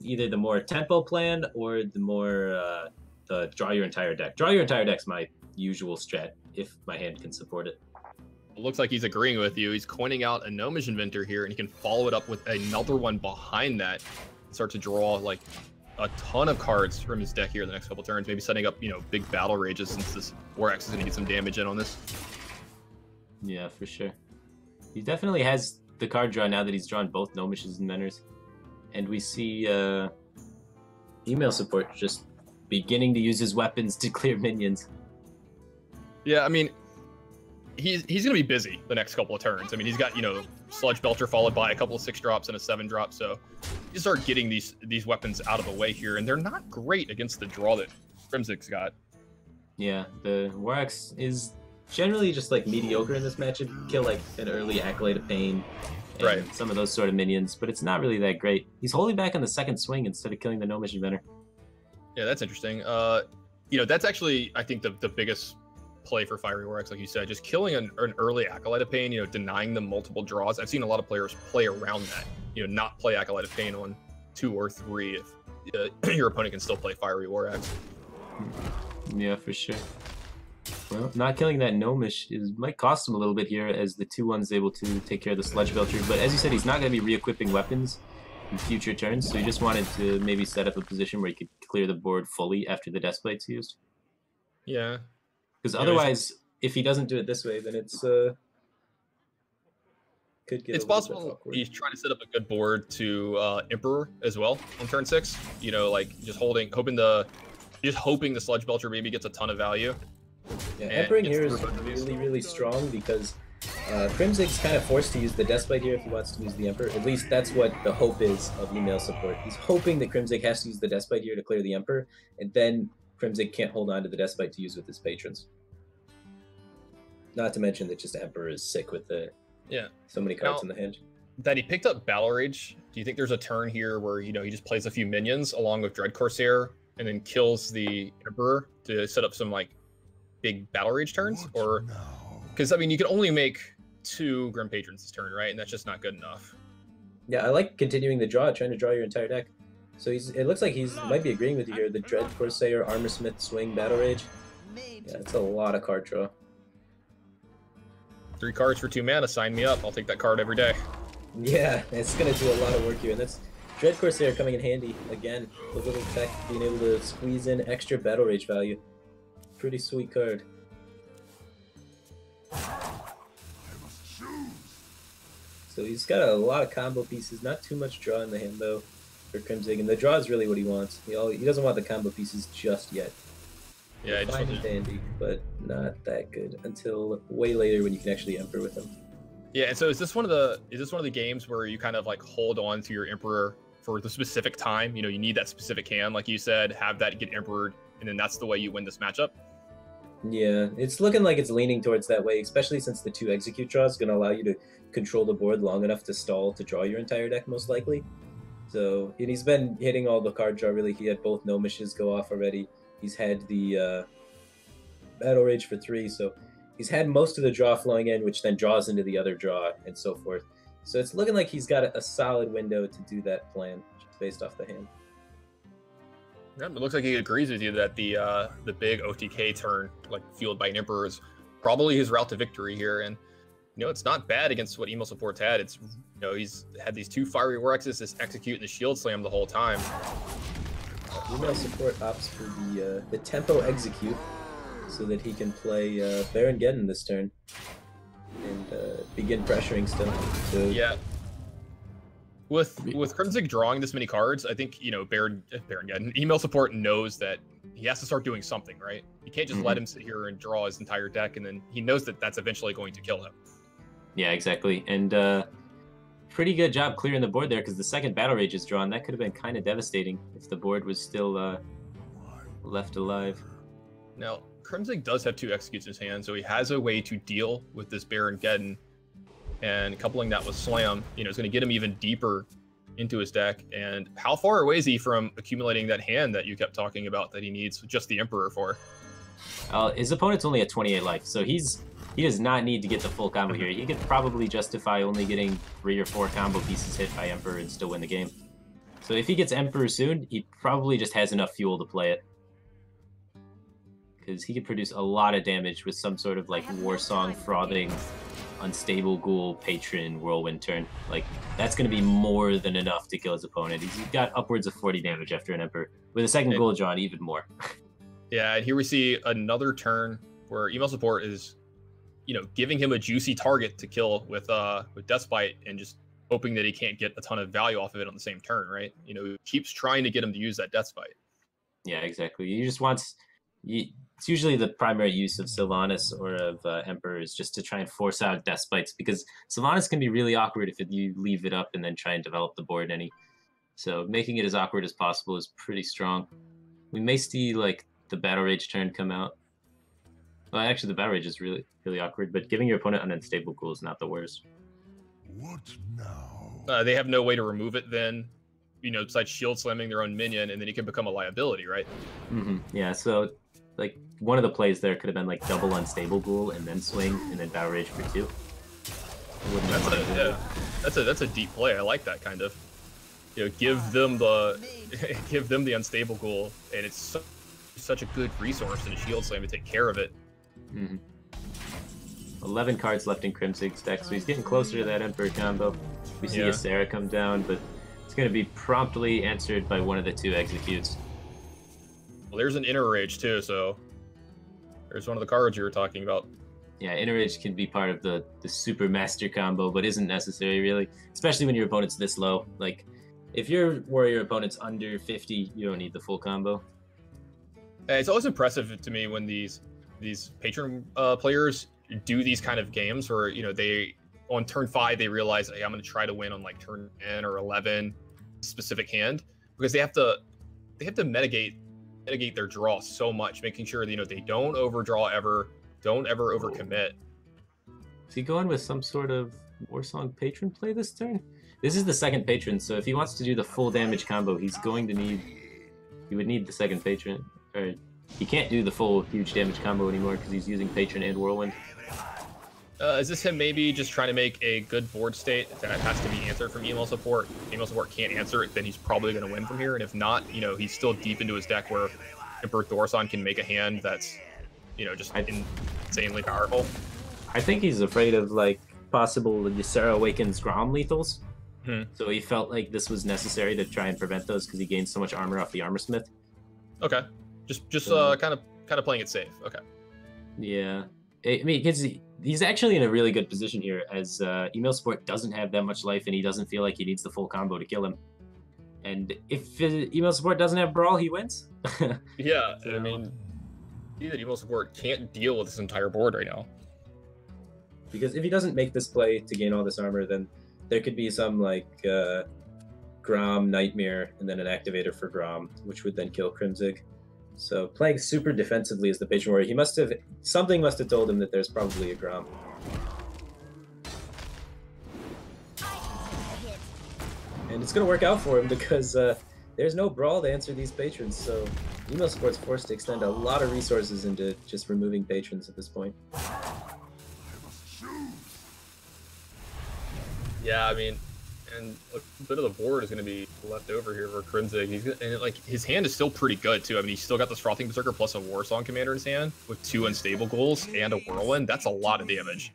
either the more tempo plan or the more the draw your entire deck. Draw your entire deck's my usual strat if my hand can support it. It looks like he's agreeing with you. He's coining out a Gnomish Inventor here, and he can follow it up with another one behind that and start to draw like a ton of cards from his deck here the next couple turns, maybe setting up, big battle rages since this War Axe is going to get some damage in on this. Yeah, for sure. He definitely has the card draw now that he's drawn both Gnomishes and Menors. And we see email support just beginning to use his weapons to clear minions. Yeah, I mean, he's going to be busy the next couple of turns. I mean, he's got, Sludge Belcher followed by a couple of 6-drops and a 7-drop, so you start getting these weapons out of the way here, and they're not great against the draw that crimzig's got. Yeah, the War Axe is generally just like mediocre in this match. It kill like an early Acolyte of Pain and some of those sort of minions, but it's not really that great. He's holding back on the second swing instead of killing the Gnomish Inventor. Yeah, that's interesting. That's actually, I think, the biggest play for Fiery War Axe, like you said, just killing an early Acolyte of Pain, denying them multiple draws. I've seen a lot of players play around that, not play Acolyte of Pain on 2 or 3 if your opponent can still play Fiery War Axe. Yeah, for sure. Well, not killing that Gnomish might cost him a little bit here, as the 2-1's able to take care of the Sludge Belcher. But as you said, he's not going to be re-equipping weapons in future turns, so he just wanted to maybe set up a position where he could clear the board fully after the Despite's used. Yeah. Because otherwise, if he doesn't do it this way, then it's could get. It's possible he's trying to set up a good board to Emperor as well on turn 6. Like just hoping the Sludge Belcher maybe gets a ton of value. Yeah, Emperor here is really strong because crimzig's kind of forced to use the Despite here if he wants to use the Emperor. At least that's what the hope is of email support. He's hoping that crimzig has to use the Despite here to clear the Emperor, and then crimzig can't hold on to the Despite to use with his patrons. Not to mention that just Emperor is sick with so many cards in the hand. That he picked up Battle Rage. Do you think there's a turn here where he just plays a few minions along with Dread Corsair and then kills the Emperor to set up some like big Battle Rage turns? Or because I mean you can only make 2 Grim Patrons this turn, right? And that's just not good enough. Yeah, I like continuing the draw, trying to draw your entire deck. So it looks like might be agreeing with you here. The Dread Corsair, Armorsmith, Swing, Battle Rage. Yeah, it's a lot of card draw. 3 cards for 2 mana, sign me up. I'll take that card every day. Yeah, it's going to do a lot of work here. And that's Dread Corsair coming in handy again. The little tech being able to squeeze in extra Battle Rage value. Pretty sweet card. So he's got a lot of combo pieces. Not too much draw in the hand though for crimzig, and the draw is really what he wants. He doesn't want the combo pieces just yet. Yeah, it's fine and dandy, but not that good until way later when you can actually Emperor with him. Yeah, and so is this one of the games where you kind of like hold on to your Emperor for the specific time? You need that specific hand, like you said, have that get Emperored, and then that's the way you win this matchup. Yeah, it's looking like it's leaning towards that way, especially since the 2 execute draws is going to allow you to control the board long enough to stall to draw your entire deck, most likely. So, and he's been hitting all the card draw, really. He had both Gnomishes go off already. He's had the Battle Rage for 3, so he's had most of the draw flowing in, which then draws into the other draw, and so forth. So it's looking like he's got a solid window to do that plan, just based off the hand. Yeah, it looks like he agrees with you that the big OTK turn, like fueled by an Emperor, is probably his route to victory here. And You know, it's not bad against what Emo Support's had. It's, you know, he's had these 2 Fiery Warxes, this Execute and the Shield Slam the whole time. Emo Support opts for the Tempo Execute so that he can play Baron Geddon this turn and begin pressuring still. So, yeah. With crimzig drawing this many cards, I think, you know, Baron Geddon, Email Support knows that he has to start doing something, right? You can't just let him sit here and draw his entire deck, and then he knows that that's eventually going to kill him. Yeah, exactly. And pretty good job clearing the board there, because the second Battle Rage is drawn. That could have been kind of devastating if the board was still left alive. Now, crimzig does have 2 Executes in his hand, so he has a way to deal with this Baron Geddon, and coupling that with Slam, you know, is going to get him even deeper into his deck. And how far away is he from accumulating that hand that you kept talking about that he needs just the Emperor for? His opponent's only at 28 life, so he does not need to get the full combo here. He could probably justify only getting 3 or 4 combo pieces hit by Emperor and still win the game. So if he gets Emperor soon, he probably just has enough fuel to play it, because he could produce a lot of damage with some sort of like Warsong, Frothing, Unstable Ghoul, Patron, Whirlwind turn. Like, that's going to be more than enough to kill his opponent. He's got upwards of 40 damage after an Emperor. With a second Ghoul drawn, even more. Yeah, and here we see another turn where Email Support is, you know, giving him a juicy target to kill with Deathbite, and just hoping that he can't get a ton of value off of it on the same turn, right? You know, he keeps trying to get him to use that Deathbite. Yeah, exactly. He just wants... It's usually the primary use of Sylvanas or of Emperor is just to try and force out Deathbites, because Sylvanas can be really awkward if you leave it up and then try and develop the board any. So making it as awkward as possible is pretty strong. We may see like the Battle Rage turn come out. Well, actually the Battle Rage is really awkward, but giving your opponent an Unstable Ghoul is not the worst. What now? They have no way to remove it then, you know, besides shield slamming their own minion, and then he can become a liability, right? Yeah, so like one of the plays there could have been like double Unstable Ghoul and then swing and then Battle Rage for 2. That's a deep play. I like that kind of. You know, give them the Unstable Ghoul, and it's such a good resource in a shield slam to take care of it. 11 cards left in crimzig's deck, so he's getting closer to that Emperor combo. We see a Sarah come down, but it's going to be promptly answered by one of the 2 executes. Well, there's an Inner Rage too, so there's one of the cards you were talking about. Yeah, Inner Rage can be part of the Super Master combo, but isn't necessary really, especially when your opponent's this low. Like, if your warrior opponent's under 50, you don't need the full combo. It's always impressive to me when these Patron players do these kind of games where, you know, they on turn 5 they realize, hey, I'm going to try to win on like turn 10 or 11 specific hand, because they have to mitigate their draw so much, making sure that, you know, they don't overdraw ever, don't ever overcommit. Is he going with some sort of Warsong Patron play this turn? This is the second Patron, so if he wants to do the full damage combo, he would need the second Patron. Or he can't do the full huge damage combo anymore because he's using Patron and Whirlwind. Is this him maybe just trying to make a good board state that has to be answered from Email Support? Email Support can't answer it, then he's probably going to win from here. And if not, you know, he's still deep into his deck where Emperor Thorson can make a hand that's, you know, just insanely powerful. I think he's afraid of, like, possible Ysera Awakens Grom lethals. So he felt like this was necessary to try and prevent those because he gains so much armor off the Armorsmith. Okay. Just kind of playing it safe. Okay. Yeah. I mean, he's actually in a really good position here, as Email Support doesn't have that much life, and he doesn't feel like he needs the full combo to kill him. And if Email Support doesn't have Brawl, he wins. Yeah, I mean, see that Email Support can't deal with this entire board right now. Because if he doesn't make this play to gain all this armor, then there could be some, like, Grom, Nightmare, and then an activator for Grom, which would then kill crimzig. So playing super defensively as the Patron Warrior, something must have told him that there's probably a Grom. And it's going to work out for him because there's no Brawl to answer these Patrons, so Email Support's forced to extend a lot of resources into just removing Patrons at this point. Yeah, I mean, and a bit of the board is going to be left over here for crimzig. And like his hand is still pretty good too. I mean, he's still got this Frothing Berserker plus a Warsong Commander in his hand with 2 Unstable Ghouls and a Whirlwind. That's a lot of damage.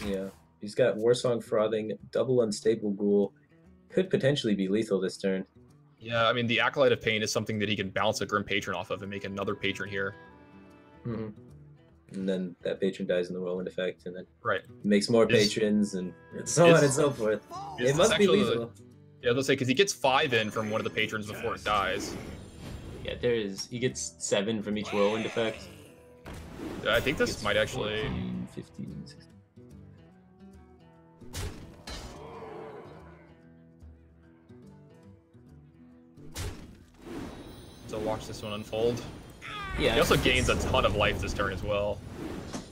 Yeah, He's got Warsong Frothing, double Unstable Ghoul. Could potentially be lethal this turn. Yeah, I mean, the Acolyte of Pain is something that he can bounce a Grim Patron off of and make another Patron here. Mm-hmm. And then that patron dies in the whirlwind effect, and then right makes more patrons, and so on and so forth. It must be lethal. Yeah, let's say because he gets 5 in from one of the patrons before it dies. Yeah, he gets 7 from each whirlwind effect. I think this might actually 14, 15, 16. So watch this one unfold. Yeah. He also gains a ton of life this turn as well.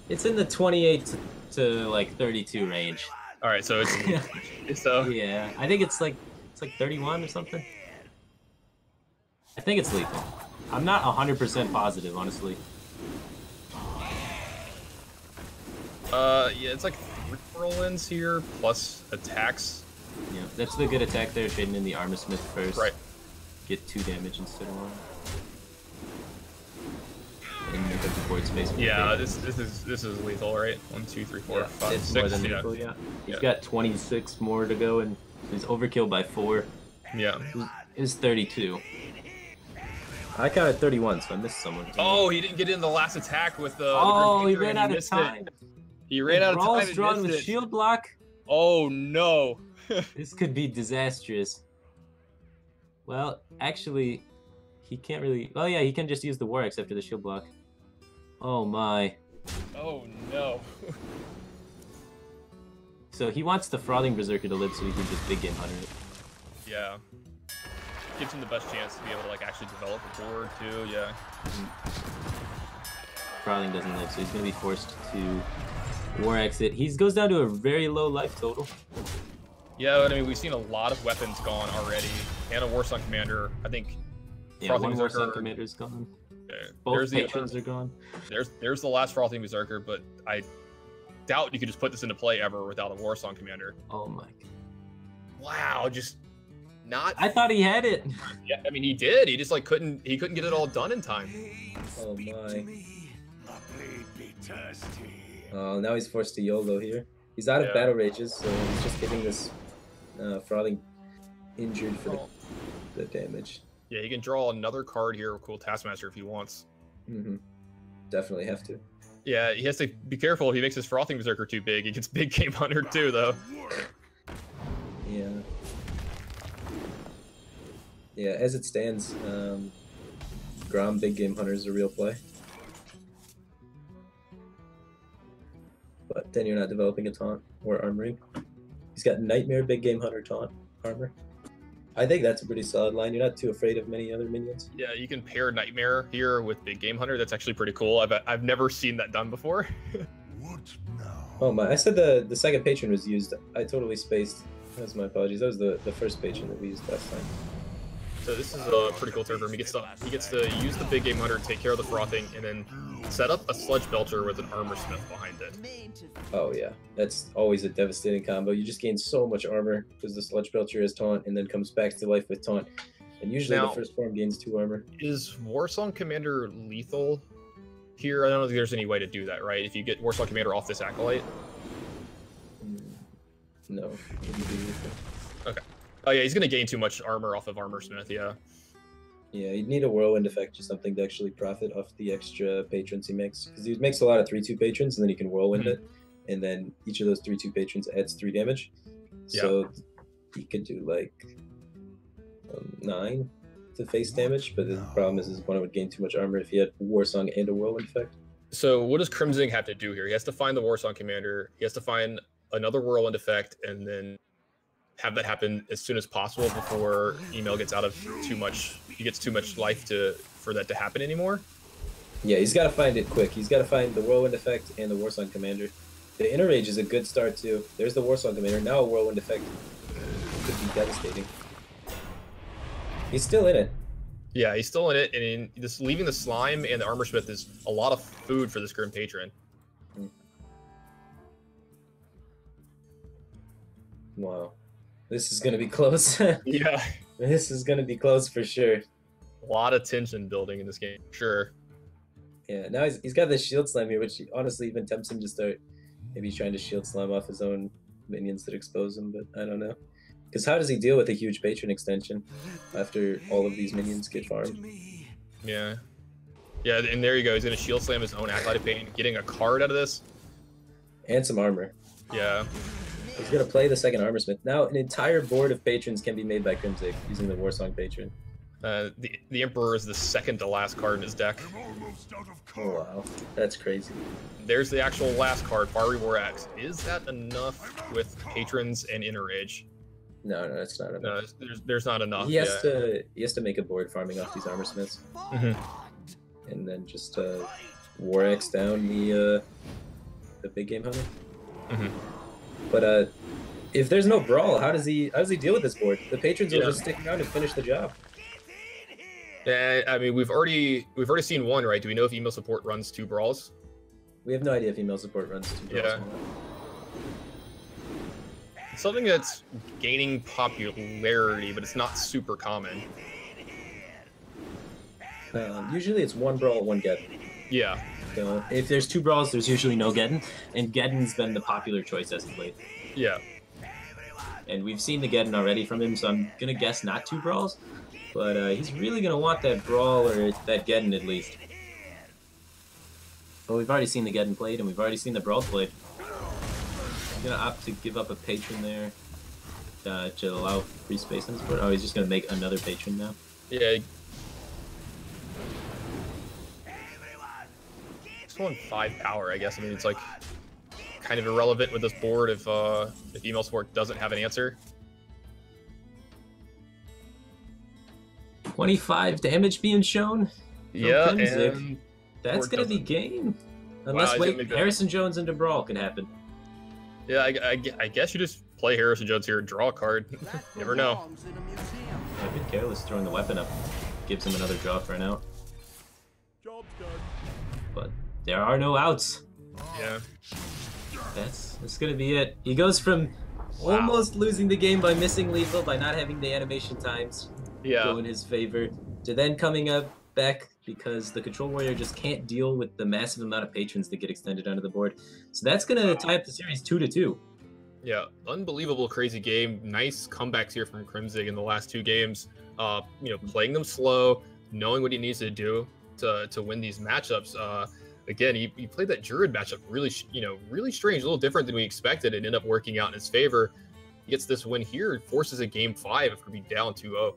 It's in the 28 to like 32 range. All right, so it's so yeah, I think it's like 31 or something. I think it's lethal. I'm not 100% positive, honestly. Yeah, it's like 3 whirlwinds here plus attacks. Yeah, that's the good attack there, trading in the Armor Smith first. Right. Get 2 damage instead of 1. And make up the board space. Yeah, this is lethal, right? 1, 2, 3, 4, 5, it's 6. More than lethal, yeah. He's got 26 more to go, and he's overkill by 4. Yeah. It's 32. I counted 31, so I missed someone. Oh, he didn't get in the last attack with the. Oh, he ran out of time. He ran out of time. Brawl's drawn with shield block. Oh no. This could be disastrous. Well, actually, he can't really. Oh yeah, he can just use the War Axe after the shield block. Oh my. Oh no. So he wants the Frothing Berserker to live so he can just big game hunter it. Yeah. Gives him the best chance to be able to like actually develop a board too. Yeah. Frothing doesn't live, so he's gonna be forced to War Exit. He goes down to a very low life total. Yeah, but I mean we've seen a lot of weapons gone already, and a Warsong Commander. I think. Yeah, one Warsong Commander's gone. Both patrons are gone. There's the last Frothing Berserker, but I doubt you could just put this into play ever without a Warsong Commander. Oh my god. Wow, just not. I thought he had it. Yeah, I mean he did. He just like couldn't get it all done in time. Oh my. Oh, now he's forced to YOLO here. He's out of battle rages, so he's just getting this Frothing injured for the damage. Yeah, he can draw another card here with Cool Taskmaster if he wants. Mm-hmm. Definitely have to. Yeah, he has to be careful if he makes his Frothing Berserker too big. He gets Big Game Hunter too, though. Yeah. Yeah, as it stands, Grom Big Game Hunter is a real play. But then you're not developing a taunt or armoring. He's got Nightmare Big Game Hunter taunt armor. I think that's a pretty solid line. You're not too afraid of many other minions. Yeah, you can pair Nightmare here with Big Game Hunter. That's actually pretty cool. I've never seen that done before. What now? Oh my! I said the second patron was used. I totally spaced. That's my apologies. That was the first patron that we used last time. So this is a pretty cool turn for him. He gets to use the Big Game Hunter, take care of the Frothing, and then set up a Sludge Belcher with an Armor Smith behind it. Oh yeah, that's always a devastating combo. You just gain so much armor because the Sludge Belcher has taunt and then comes back to life with taunt. And usually the first form gains 2 armor. Is Warsong Commander lethal here? I don't think there's any way to do that, right? If you get Warsong Commander off this Acolyte? No. Okay. Oh yeah, he's gonna gain too much armor off of Armor Smith, yeah. Yeah, you'd need a Whirlwind effect or something to actually profit off the extra patrons he makes. Because he makes a lot of 3/2 patrons, and then he can Whirlwind it. And then each of those 3/2 patrons adds 3 damage. So he could do like 9 to face damage, but the problem is his opponent would gain too much armor if he had Warsong and a Whirlwind effect. So what does crimzig have to do here? He has to find the Warsong Commander, he has to find another Whirlwind effect, and then have that happen as soon as possible before Email gets out of too much. He gets too much life for that to happen anymore. Yeah, he's got to find it quick. He's got to find the Whirlwind effect and the Warsong Commander. The Inner Rage is a good start too. There's the Warsong Commander. Now a Whirlwind effect could be devastating. He's still in it. Yeah, he's still in it, and just leaving the Slime and the Armor Smith is a lot of food for this Grim Patron. Wow. This is going to be close. Yeah. This is going to be close for sure. A lot of tension building in this game, sure. Yeah, now he's got the Shield Slam here, which honestly even tempts him to start Maybe he's trying to shield slam off his own minions that expose him, but I don't know. Because how does he deal with a huge patron extension after all of these minions get farmed? Yeah. Yeah, and there you go. He's going to shield slam his own Acolyte of Pain, getting a card out of this. And some armor. Yeah. He's going to play the second Armor Smith. Now an entire board of patrons can be made by crimzig using the Warsong patron. The Emperor is the second to last card in his deck. Oh wow, that's crazy. There's the actual last card, Fiery War Axe. Is that enough with patrons and Inner Age? No, that's not enough. No, there's not enough. He has to make a board farming off these Armor Smiths. And then just War Axe down the big game hunter. But if there's no brawl, how does he deal with this board? The patrons will just stick around and finish the job. Yeah, I mean we've already seen one, right? Do we know if email support runs 2 brawls? We have no idea if email support runs 2 brawls. Yeah. It's something that's gaining popularity, but it's not super common. Usually it's 1 brawl, 1 get. Yeah. So if there's 2 brawls, there's usually no Geddon, and Geddon's been the popular choice as of late. Yeah. And we've seen the Geddon already from him, so I'm gonna guess not 2 brawls. But he's really gonna want that brawl or that Geddon at least. But we've already seen the Geddon played, and we've already seen the brawl played. I'm gonna opt to give up a patron there to allow free space on his board. Oh, he's just gonna make another patron now. Yeah. It's on 5 power, I guess. I mean, it's like kind of irrelevant with this board if email support doesn't have an answer. 25 damage being shown. Yeah, and that's gonna be game. Unless Harrison Jones into brawl can happen. Yeah, I guess you just play Harrison Jones here and draw a card. Never know. Yeah, been careless throwing the weapon up. Gives him another draw for an out. Job's done. But there are no outs. Yeah. That's gonna be it. He goes from almost losing the game by missing lethal, by not having the animation times go in his favor, to then coming up back because the Control Warrior just can't deal with the massive amount of patrons that get extended onto the board. So that's gonna tie up the series 2-2. Yeah, unbelievable, crazy game. Nice comebacks here from crimzig in the last 2 games. You know, playing them slow, knowing what he needs to do to win these matchups. Again, he played that Druid matchup really, really strange, a little different than we expected. It ended up working out in his favor. He gets this win here, forces a game 5 after being down 2-0.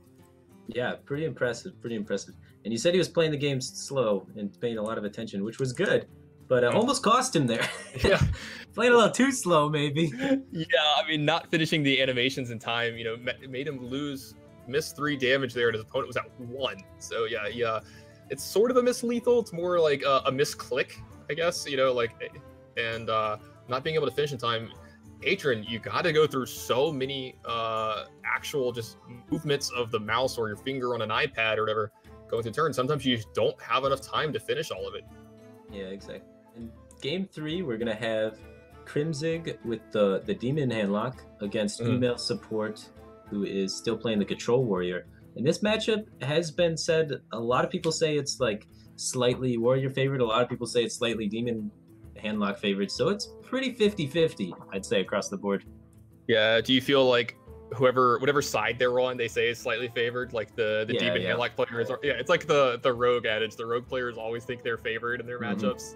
Yeah, pretty impressive, pretty impressive. And you said he was playing the game slow and paying a lot of attention, which was good, but almost cost him there. Yeah. Playing a little too slow, maybe. Yeah, I mean, not finishing the animations in time, made him miss 3 damage there, and his opponent was at 1. So yeah, it's sort of a miss-lethal. It's more like a miss-click, I guess, and not being able to finish in time. Patron, you got to go through so many actual just movements of the mouse or your finger on an iPad or whatever going through turns. Sometimes you just don't have enough time to finish all of it. Yeah, exactly. In game 3, we're gonna have crimzig with the demon handlock against email support, who is still playing the Control Warrior. And this matchup has been said, a lot of people say it's like slightly Warrior favorite, a lot of people say it's slightly demon handlock favorite, so it's pretty 50-50, I'd say, across the board. Yeah, do you feel like whatever side they're on, they say is slightly favored, like the demon handlock players are? Yeah, it's like the rogue adage. The rogue players always think they're favored in their matchups.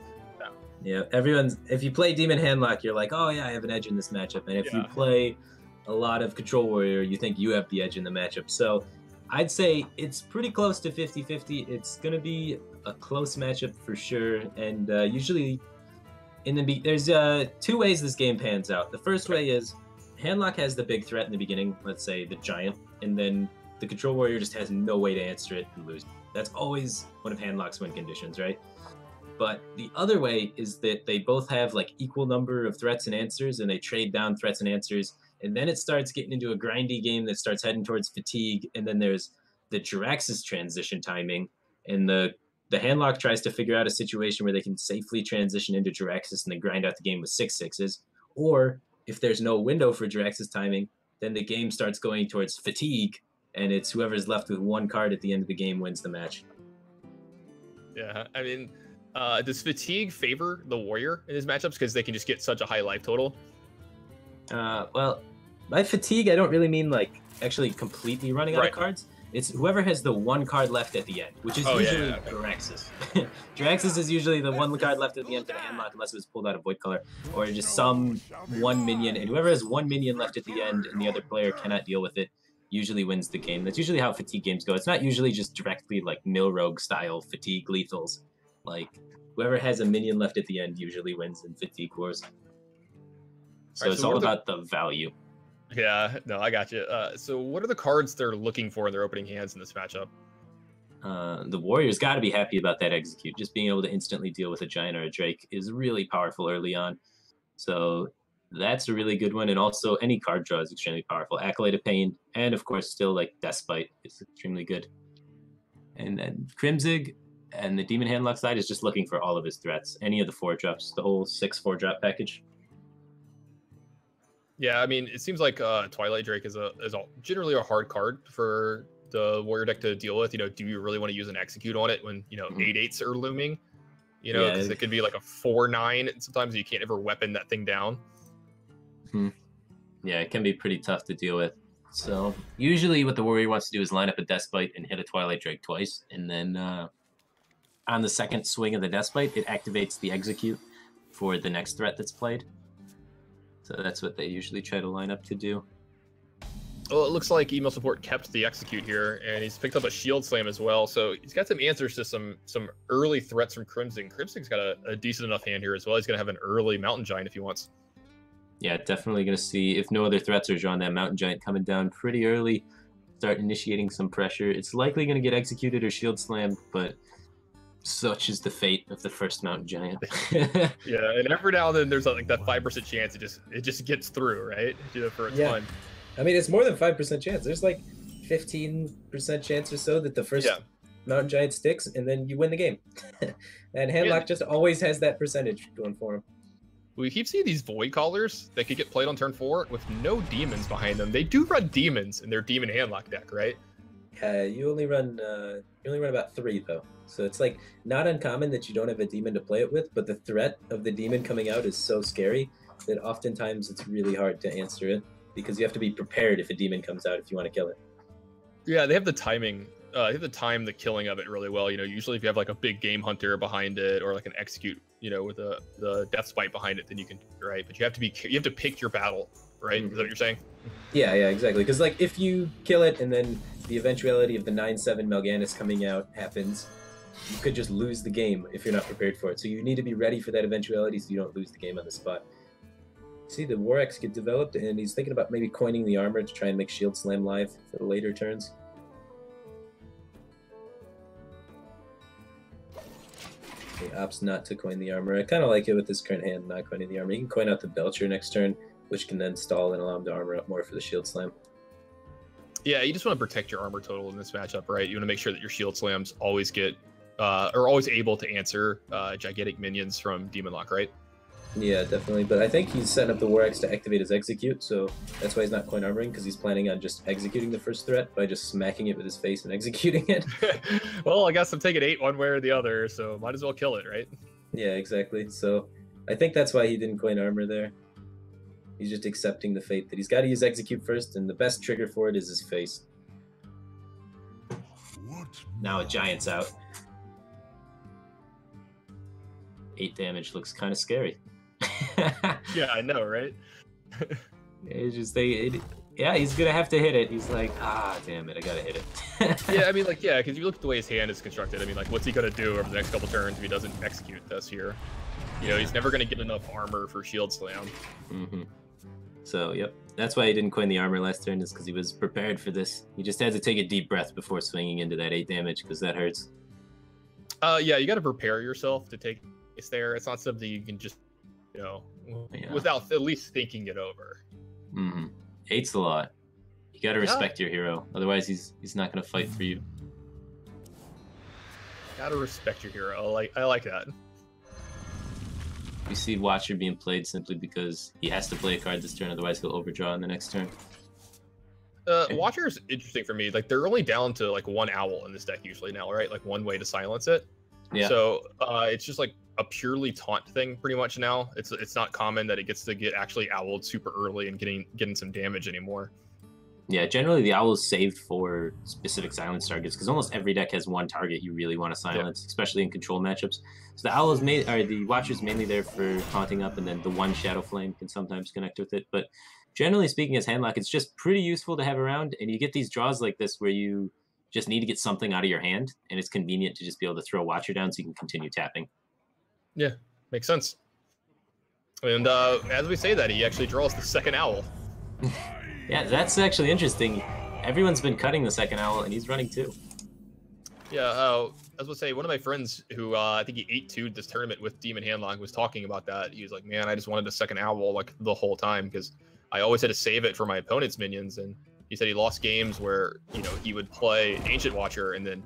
Yeah, if you play demon handlock, you're like, oh yeah, I have an edge in this matchup. And if you play a lot of Control Warrior, you think you have the edge in the matchup. So I'd say it's pretty close to 50-50. It's going to be a close matchup for sure. And usually there's 2 ways this game pans out. The first way is handlock has the big threat in the beginning, let's say the giant, and then the Control Warrior just has no way to answer it and lose. That's always one of handlock's win conditions, right? But the other way is that they both have like equal number of threats and answers, and they trade down threats and answers, and then it starts getting into a grindy game that starts heading towards fatigue. And then there's the Jirax's transition timing, and the handlock tries to figure out a situation where they can safely transition into Jirax's and then grind out the game with 6/6s. Or if there's no window for Jirax's timing, then the game starts going towards fatigue, and it's whoever's left with 1 card at the end of the game wins the match. Yeah, I mean, Does fatigue favor the warrior in his matchups because they can just get such a high life total? Well, by fatigue, I don't really mean like actually completely running out of cards. It's whoever has the one card left at the end, which is usually Draxus. Draxus is usually the one card left at the end for the handlock, unless it was pulled out of void color, or just some one minion. And whoever has one minion left at the end and the other player cannot deal with it usually wins the game. That's usually how fatigue games go. It's not usually just directly like mill rogue style fatigue lethals. Like whoever has a minion left at the end usually wins in fatigue wars. So it's all about the value. Yeah, no, I got you. So what are the cards they're looking for in their opening hands in this matchup? The Warriors got to be happy about that execute. Just being able to instantly deal with a Giant or a Drake is really powerful early on. So that's a really good one. And also any card draw is extremely powerful. Acolyte of Pain, and of course still like Despite is extremely good. And then Crimzig and the Demon Handlock side is just looking for all of his threats. Any of the 4-drops, the whole 6 4-drop package. Yeah, I mean, it seems like Twilight Drake is generally a hard card for the warrior deck to deal with. You know, do you really want to use an execute on it when 8/8s are looming? You know, because it could be like a 4/9, and sometimes you can't ever weapon that thing down. Yeah, it can be pretty tough to deal with. So usually, what the warrior wants to do is line up a Despite and hit a Twilight Drake twice, and then on the second swing of the Despite, it activates the execute for the next threat that's played. So that's what they usually try to line up to do. Well, it looks like email support kept the execute here, and he's picked up a shield slam as well. So he's got some answers to some early threats from Crimzig. Crimzig's got a decent enough hand here as well. He's going to have an early Mountain Giant if he wants. Yeah, definitely going to see, if no other threats are drawn, that Mountain Giant coming down pretty early. Start initiating some pressure. It's likely going to get executed or shield slammed, but such is the fate of the first Mountain Giant. Yeah, and every now and then there's like that 5% chance it just gets through, right? For its fun. I mean, it's more than 5% chance. There's like 15% chance or so that the first Mountain Giant sticks, and then you win the game. And Handlock just always has that percentage going for him. We keep seeing these Void Callers that could get played on turn 4 with no demons behind them. They do run demons in their Demon Handlock deck, right? Yeah, you only run about 3 though. So it's like not uncommon that you don't have a demon to play it with, but the threat of the demon coming out is so scary that oftentimes it's really hard to answer it because you have to be prepared if a demon comes out if you want to kill it. Yeah, they have the timing. They have to time the killing of it really well. You know, usually if you have like a big game hunter behind it or like an execute, with the death spite behind it, then you can, right? But you have to pick your battle, right? Is that what you're saying? Yeah, exactly. Because like if you kill it and then the eventuality of the 9/7 Mal'Ganis coming out happens, you could just lose the game if you're not prepared for it. So you need to be ready for that eventuality so you don't lose the game on the spot. See, the Warex get developed, and he's thinking about maybe coining the armor to try and make Shield Slam live for the later turns. He opts not to coin the armor. I kind of like it with this current hand, not coining the armor. You can coin out the Belcher next turn, which can then stall and allow him to armor up more for the Shield Slam. Yeah, you just want to protect your armor total in this matchup, right? You want to make sure that your Shield Slams always get, are always able to answer gigantic minions from Demon Lock, right? Yeah, definitely. But I think he's setting up the Warex to activate his execute, so that's why he's not coin armoring, because he's planning on just executing the first threat by just smacking it with his face and executing it. Well, I guess I'm taking 8 one way or the other, so might as well kill it, right? Yeah, exactly. So I think that's why he didn't coin armor there. He's just accepting the fate that he's got to use execute first, and the best trigger for it is his face. Now a Giant's out. 8 damage looks kind of scary. Yeah, I know, right? It's just he's gonna have to hit it. He's like, damn it, I gotta hit it. Yeah, I mean, like, yeah, because you look at the way his hand is constructed. I mean, like, what's he gonna do over the next couple turns if he doesn't execute this here? He's never gonna get enough armor for Shield Slam. So, yep, that's why he didn't coin the armor last turn, is because he was prepared for this. He just had to take a deep breath before swinging into that 8 damage, because that hurts. Yeah, you got to prepare yourself to take it's there. It's not something you can just, without at least thinking it over. 8's a lot. You got to respect your hero, otherwise he's not going to fight for you. Gotta respect your hero. I like that. We see Watcher being played simply because he has to play a card this turn, otherwise he'll overdraw in the next turn. Watcher is interesting for me. Like, they're only down to like 1 owl in this deck usually now, right? Like 1 way to silence it. Yeah. So it's just like a purely taunt thing pretty much now. It's not common that it gets to get actually owled super early and getting some damage anymore. Yeah, generally the owl is saved for specific silence targets because almost every deck has one target you really want to silence, especially in control matchups. So the owl is the watcher's mainly there for taunting up, and then the one shadow flame can sometimes connect with it. But generally speaking, as handlock, it's just pretty useful to have around, and you get these draws like this where you just need to get something out of your hand, and it's convenient to just be able to throw watcher down so you can continue tapping. Yeah, makes sense. And as we say that, he actually draws the second owl. Yeah, that's actually interesting. Everyone's been cutting the second owl, and he's running too. Yeah, I was gonna say, one of my friends who I think he 8-2'd this tournament with Demon Handlock was talking about that. He was like, man, I just wanted a second owl like the whole time because I always had to save it for my opponent's minions. And he said he lost games where, you know, he would play Ancient Watcher and then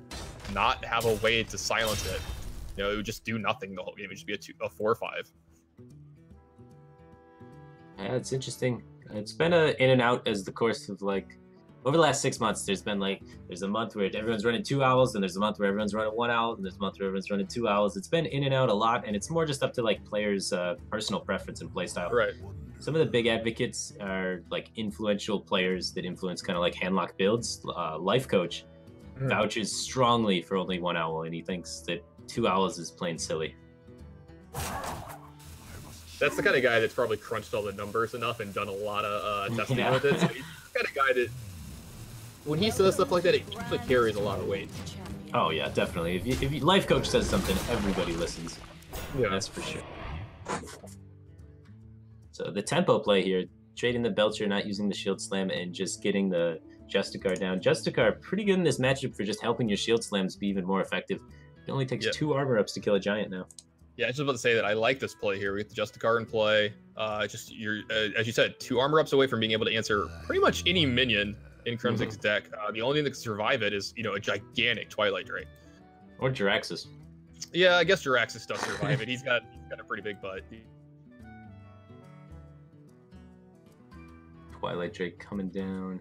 not have a way to silence it. You know, it would just do nothing the whole game. It would just be a 4-5. Yeah, it's interesting. It's been in and out as the course of like over the last 6 months. There's a month where everyone's running 2 owls, and there's a month where everyone's running 1 owl, and there's a month where everyone's running 2 owls. It's been in and out a lot, and it's more just up to like players' personal preference and playstyle. Right. Some of the big advocates are like influential players that influence kind of like handlock builds. Life Coach vouches strongly for only 1 owl, and he thinks that 2 owls is plain silly. That's the kind of guy that's probably crunched all the numbers enough and done a lot of testing with it. So he's the kind of guy that, when he says stuff like that, it usually carries a lot of weight. Oh yeah, definitely. If you Life Coach says something, everybody listens. Yeah, that's for sure. So the tempo play here, trading the Belcher, not using the Shield Slam, and just getting the Justicar down. Justicar pretty good in this matchup for just helping your Shield Slams be even more effective. It only takes 2 armor ups to kill a giant now. Yeah, I was just about to say that I like this play here. We get the Justicar in play. Just you're, as you said, 2 armor ups away from being able to answer pretty much any minion in crimzig's deck. The only thing that can survive it is, you know, a gigantic Twilight Drake. Or Jiraxxus. Yeah, I guess Jiraxxus does survive it. He's got a pretty big butt. Twilight Drake coming down.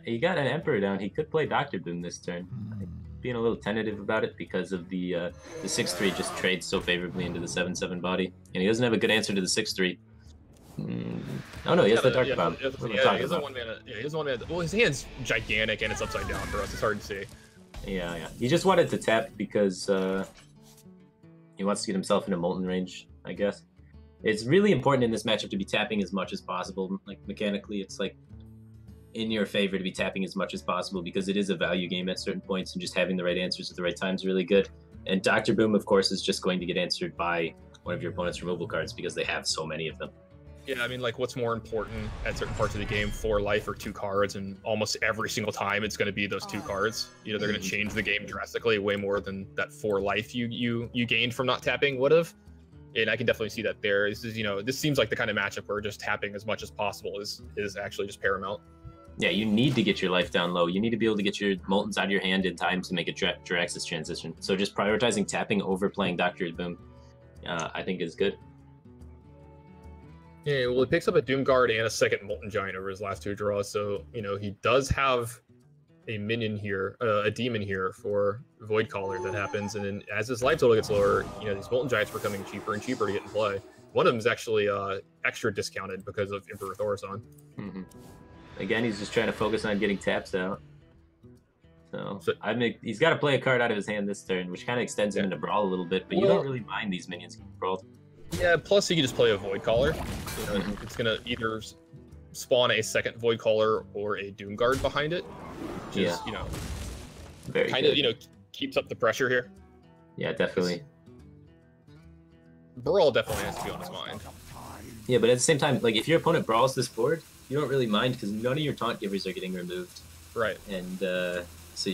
He got an Emperor down. He could play Dr. Boom this turn. Being a little tentative about it because of the 6-3 just trades so favorably into the 7-7 body, and he doesn't have a good answer to the 6-3. Oh no, he has the Dark Bomb. He has a 1 mana. Yeah, he has 1 mana. Well, his hand's gigantic and it's upside down for us. It's hard to see. Yeah. He just wanted to tap because he wants to get himself into Molten range, I guess. It's really important in this matchup to be tapping as much as possible. Like mechanically, it's like in your favor to be tapping as much as possible because it is a value game at certain points, and just having the right answers at the right time is really good. And Dr. Boom, of course, is just going to get answered by one of your opponent's removal cards because they have so many of them. Yeah, I mean, like, what's more important at certain parts of the game, 4 life or 2 cards, and almost every single time it's going to be those 2 cards. You know, they're going to change the game drastically, way more than that 4 life you gained from not tapping would have. And I can definitely see that there. This is, you know, this seems like the kind of matchup where just tapping as much as possible is actually just paramount. Yeah, you need to get your life down low. You need to be able to get your Moltens out of your hand in time to make a Jiraxxus transition. So just prioritizing tapping over playing Dr. Boom, I think is good. Yeah, well, he picks up a Doomguard and a second Molten Giant over his last 2 draws. So, you know, he does have a minion here, a demon here for Void Caller that happens. And then as his life total gets lower, you know, these Molten Giants are becoming cheaper and cheaper to get in play. One of them is actually extra discounted because of Emperor Thorson. Again, he's just trying to focus on getting taps out. So he's got to play a card out of his hand this turn, which kind of extends him into Brawl a little bit, but you don't really mind these minions getting brawled. Yeah, plus he can just play a Void Caller. You know, it's going to either spawn a second Void Caller or a Doomguard behind it. Which is, you know, kind of, you know, keeps up the pressure here. Yeah, definitely. Brawl definitely has to be on his mind. Yeah, but at the same time, like, if your opponent brawls this board, you don't really mind because none of your taunt givers are getting removed. Right. And so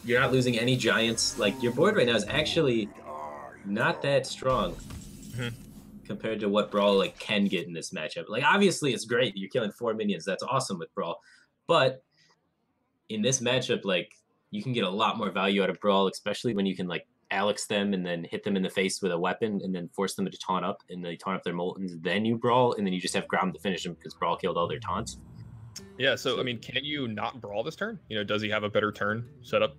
you're not losing any giants. Like, your board right now is actually not that strong compared to what Brawl like can get in this matchup. Like, obviously it's great. You're killing 4 minions. That's awesome with Brawl. But in this matchup, like, you can get a lot more value out of Brawl, especially when you can, like, Alex them and then hit them in the face with a weapon and then force them to taunt up, and they taunt up their Moltens, then you Brawl, and then you just have Grom to finish them because Brawl killed all their taunts. Yeah, so I mean, can you not Brawl this turn? You know, does he have a better turn set up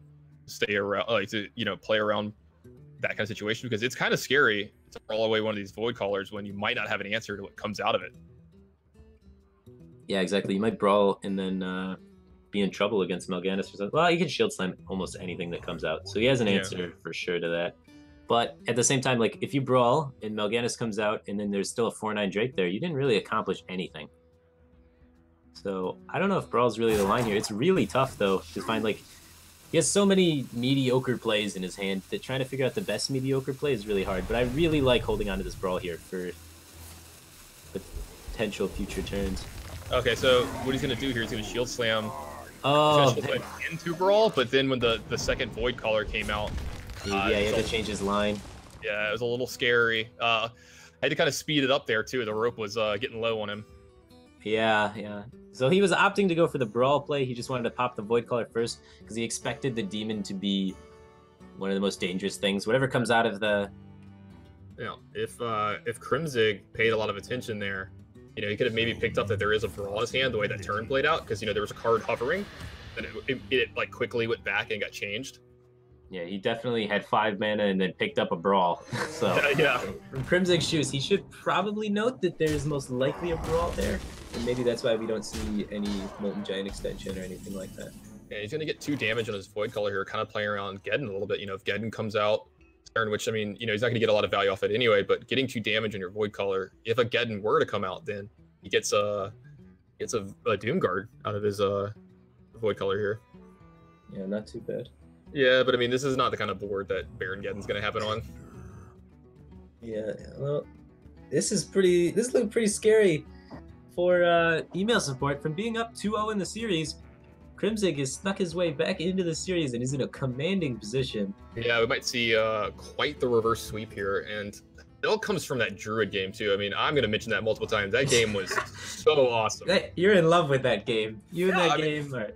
stay around, like to play around that kind of situation, because it's kind of scary to roll away one of these void callers when you might not have an answer to what comes out of it. Yeah, exactly. You might brawl and then be in trouble against Mal'Ganis or something. Well, you can shield slam almost anything that comes out, so he has an answer for sure to that. But at the same time, like if you brawl and Mal'Ganis comes out and then there's still a 4/9 Drake there, you didn't really accomplish anything. So I don't know if brawl's really the line here. It's really tough though to find, like, he has so many mediocre plays in his hand that trying to figure out the best mediocre play is really hard. But I really like holding on to this brawl here for potential future turns. Okay, so what he's gonna do here is gonna shield slam. Oh, Into brawl, but then when the second void caller came out, he had to change his line. Yeah, it was a little scary. I had to kind of speed it up there too. The rope was getting low on him. Yeah. So he was opting to go for the brawl play. He just wanted to pop the void caller first because he expected the demon to be one of the most dangerous things. Whatever comes out of the... if crimzig paid a lot of attention there, he could have maybe picked up that there is a brawl in his hand the way that turn played out, because there was a card hovering, and it like quickly went back and got changed. Yeah, he definitely had 5 mana and then picked up a brawl. So yeah, from crimzig's shoes, he should probably note that there's most likely a brawl there, and maybe that's why we don't see any Molten Giant extension or anything like that. Yeah, he's gonna get 2 damage on his void color here, kind of playing around Geddon a little bit. If Geddon comes out turn, which I mean, he's not gonna get a lot of value off it anyway, but getting 2 damage on your void color, if a Geddon were to come out, then he gets a Doom Guard out of his void color here. Yeah, not too bad. Yeah, but I mean, this is not the kind of board that Baron Geddon's gonna happen on. Yeah, well, this looking pretty scary for email support. From being up 2-0 in the series, crimzig has snuck his way back into the series and is in a commanding position. Yeah, we might see quite the reverse sweep here, and it all comes from that Druid game too. I mean, I'm gonna mention that multiple times. That game was so awesome. You're in love with that game. You and that game are...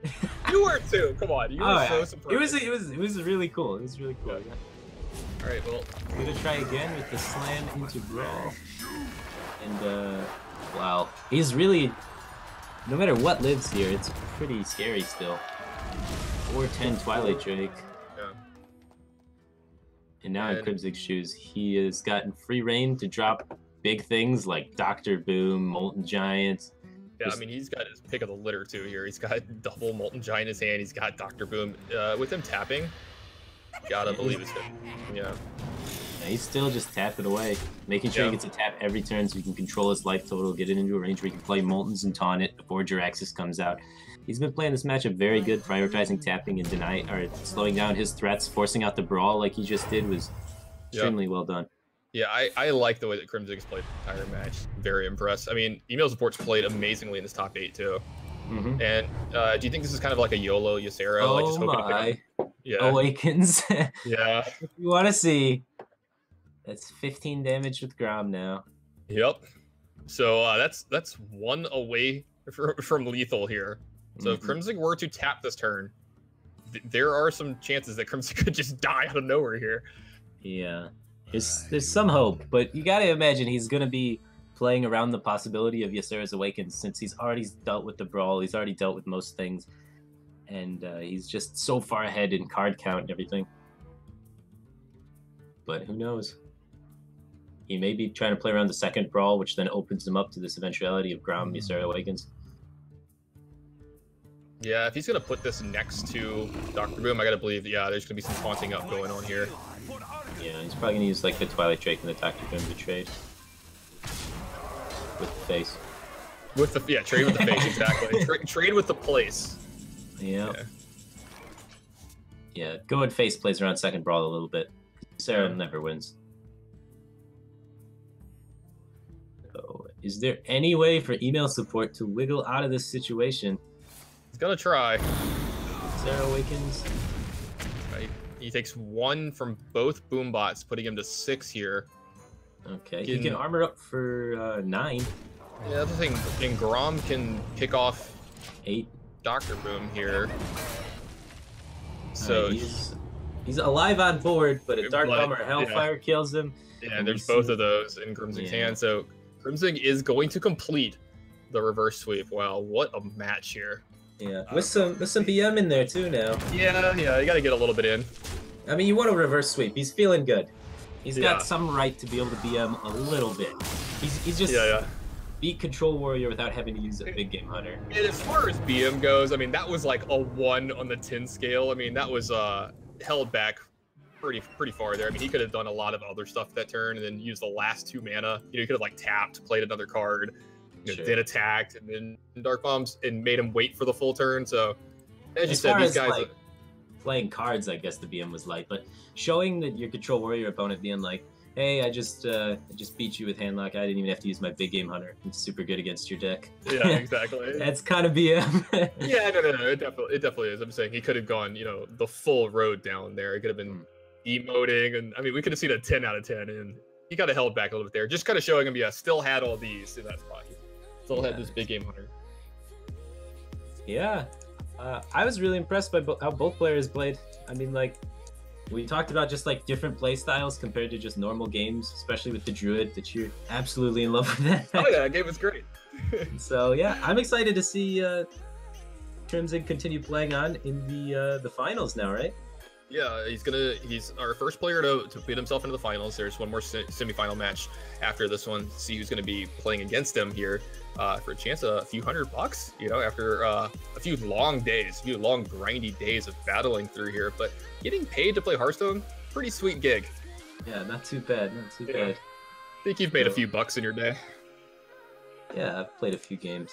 You were too. Come on, you were so surprised. It was really cool. It was really cool. Yeah. All right, well, we're gonna try again with the slam into brawl, and wow, he's really, no matter what lives here, it's pretty scary still. 4/10 Twilight Drake. Yeah. And now in crimzig's shoes, he has gotten free reign to drop big things like Dr. Boom, Molten Giant. Yeah, I mean, he's got his pick of the litter too here. He's got double Molten Giant in his hand. He's got Dr. Boom. With him tapping, gotta believe it's him. Yeah. He's still just tapping away, making sure he gets a tap every turn so he can control his life total, get it into a range where he can play Moltens and taunt it before Jiraxis comes out. He's been playing this matchup very good, prioritizing tapping and slowing down his threats, forcing out the brawl like he just did was extremely well done. Yeah, I like the way that crimzig's played the entire match. Very impressed. I mean, email support's played amazingly in this top 8 too. Mm-hmm. And do you think this is kind of like a YOLO Ysera? Oh like just hoping Awakens. Yeah. If you want to see, that's 15 damage with Grom now. Yep. So that's 1 away from lethal here. So if crimzig were to tap this turn, there are some chances that crimzig could just die out of nowhere here. Yeah. There's some hope, but you got to imagine he's going to be playing around the possibility of Ysera's Awakens since he's already dealt with the brawl, he's already dealt with most things, and he's just so far ahead in card count and everything. But who knows? He may be trying to play around the second brawl, which then opens him up to this eventuality of Grom Ysera Awakens. Yeah, if he's going to put this next to Dr. Boom, I got to believe, there's going to be some taunting up going on here. Yeah, he's probably going to use like the Twilight Drake and the Dr. Boom to trade. With the face. Trade with the face, exactly. Trade with the place. Yeah. Yeah, go and face plays around second brawl a little bit. Sarah never wins. So, is there any way for email support to wiggle out of this situation? He's gonna try. Sarah Awakens. Right. He takes 1 from both boombots, putting him to 6 here. Okay, he can armor up for 9. Yeah, that's the thing. And Grom can pick off 8. Dr. Boom here. So he's alive on board, but a Dark Bomb or Hellfire kills him. Yeah, and there's both of those in crimzig's hand. So crimzig is going to complete the reverse sweep. Wow, what a match here. Yeah, with some BM in there too now. Yeah, you got to get a little bit in. I mean, you want a reverse sweep. He's feeling good. He's got some right to be able to BM a little bit. He's just beat Control Warrior without having to use a big game hunter. And as far as BM goes, I mean, that was like a 1 on the 10 scale. I mean, that was held back pretty far there. I mean, he could have done a lot of other stuff that turn and then used the last 2 mana. You know, he could have like tapped, played another card, then attacked, and then Dark Bombs and made him wait for the full turn. So as you said, these guys like, playing cards, I guess the BM was light, but showing that your Control Warrior opponent being like, hey, I just beat you with Handlock. I didn't even have to use my big game hunter. It's super good against your deck. Yeah, exactly. That's kind of BM. Yeah, no. It definitely is. I'm saying he could have gone, you know, the full road down there. He could have been emoting, and I mean, we could have seen a 10 out of 10, and he got held back a little bit there. Just kind of showing him, still had all these in that spot. Still had this big game hunter. Yeah. I was really impressed by how both players played. I mean, like, we talked about just like different play styles compared to just normal games, especially with the Druid, that you're absolutely in love with that. Oh yeah, that game was great. So yeah, I'm excited to see crimzig continue playing on in the finals now, right? Yeah, he's our first player to beat himself into the finals. There's one more semifinal match after this one. See who's going to be playing against him here for a chance of a few $100, you know, after a few long grindy days of battling through here. But getting paid to play Hearthstone, pretty sweet gig. Yeah, not too bad, bad. I think you've made a few bucks in your day. Yeah, I've played a few games.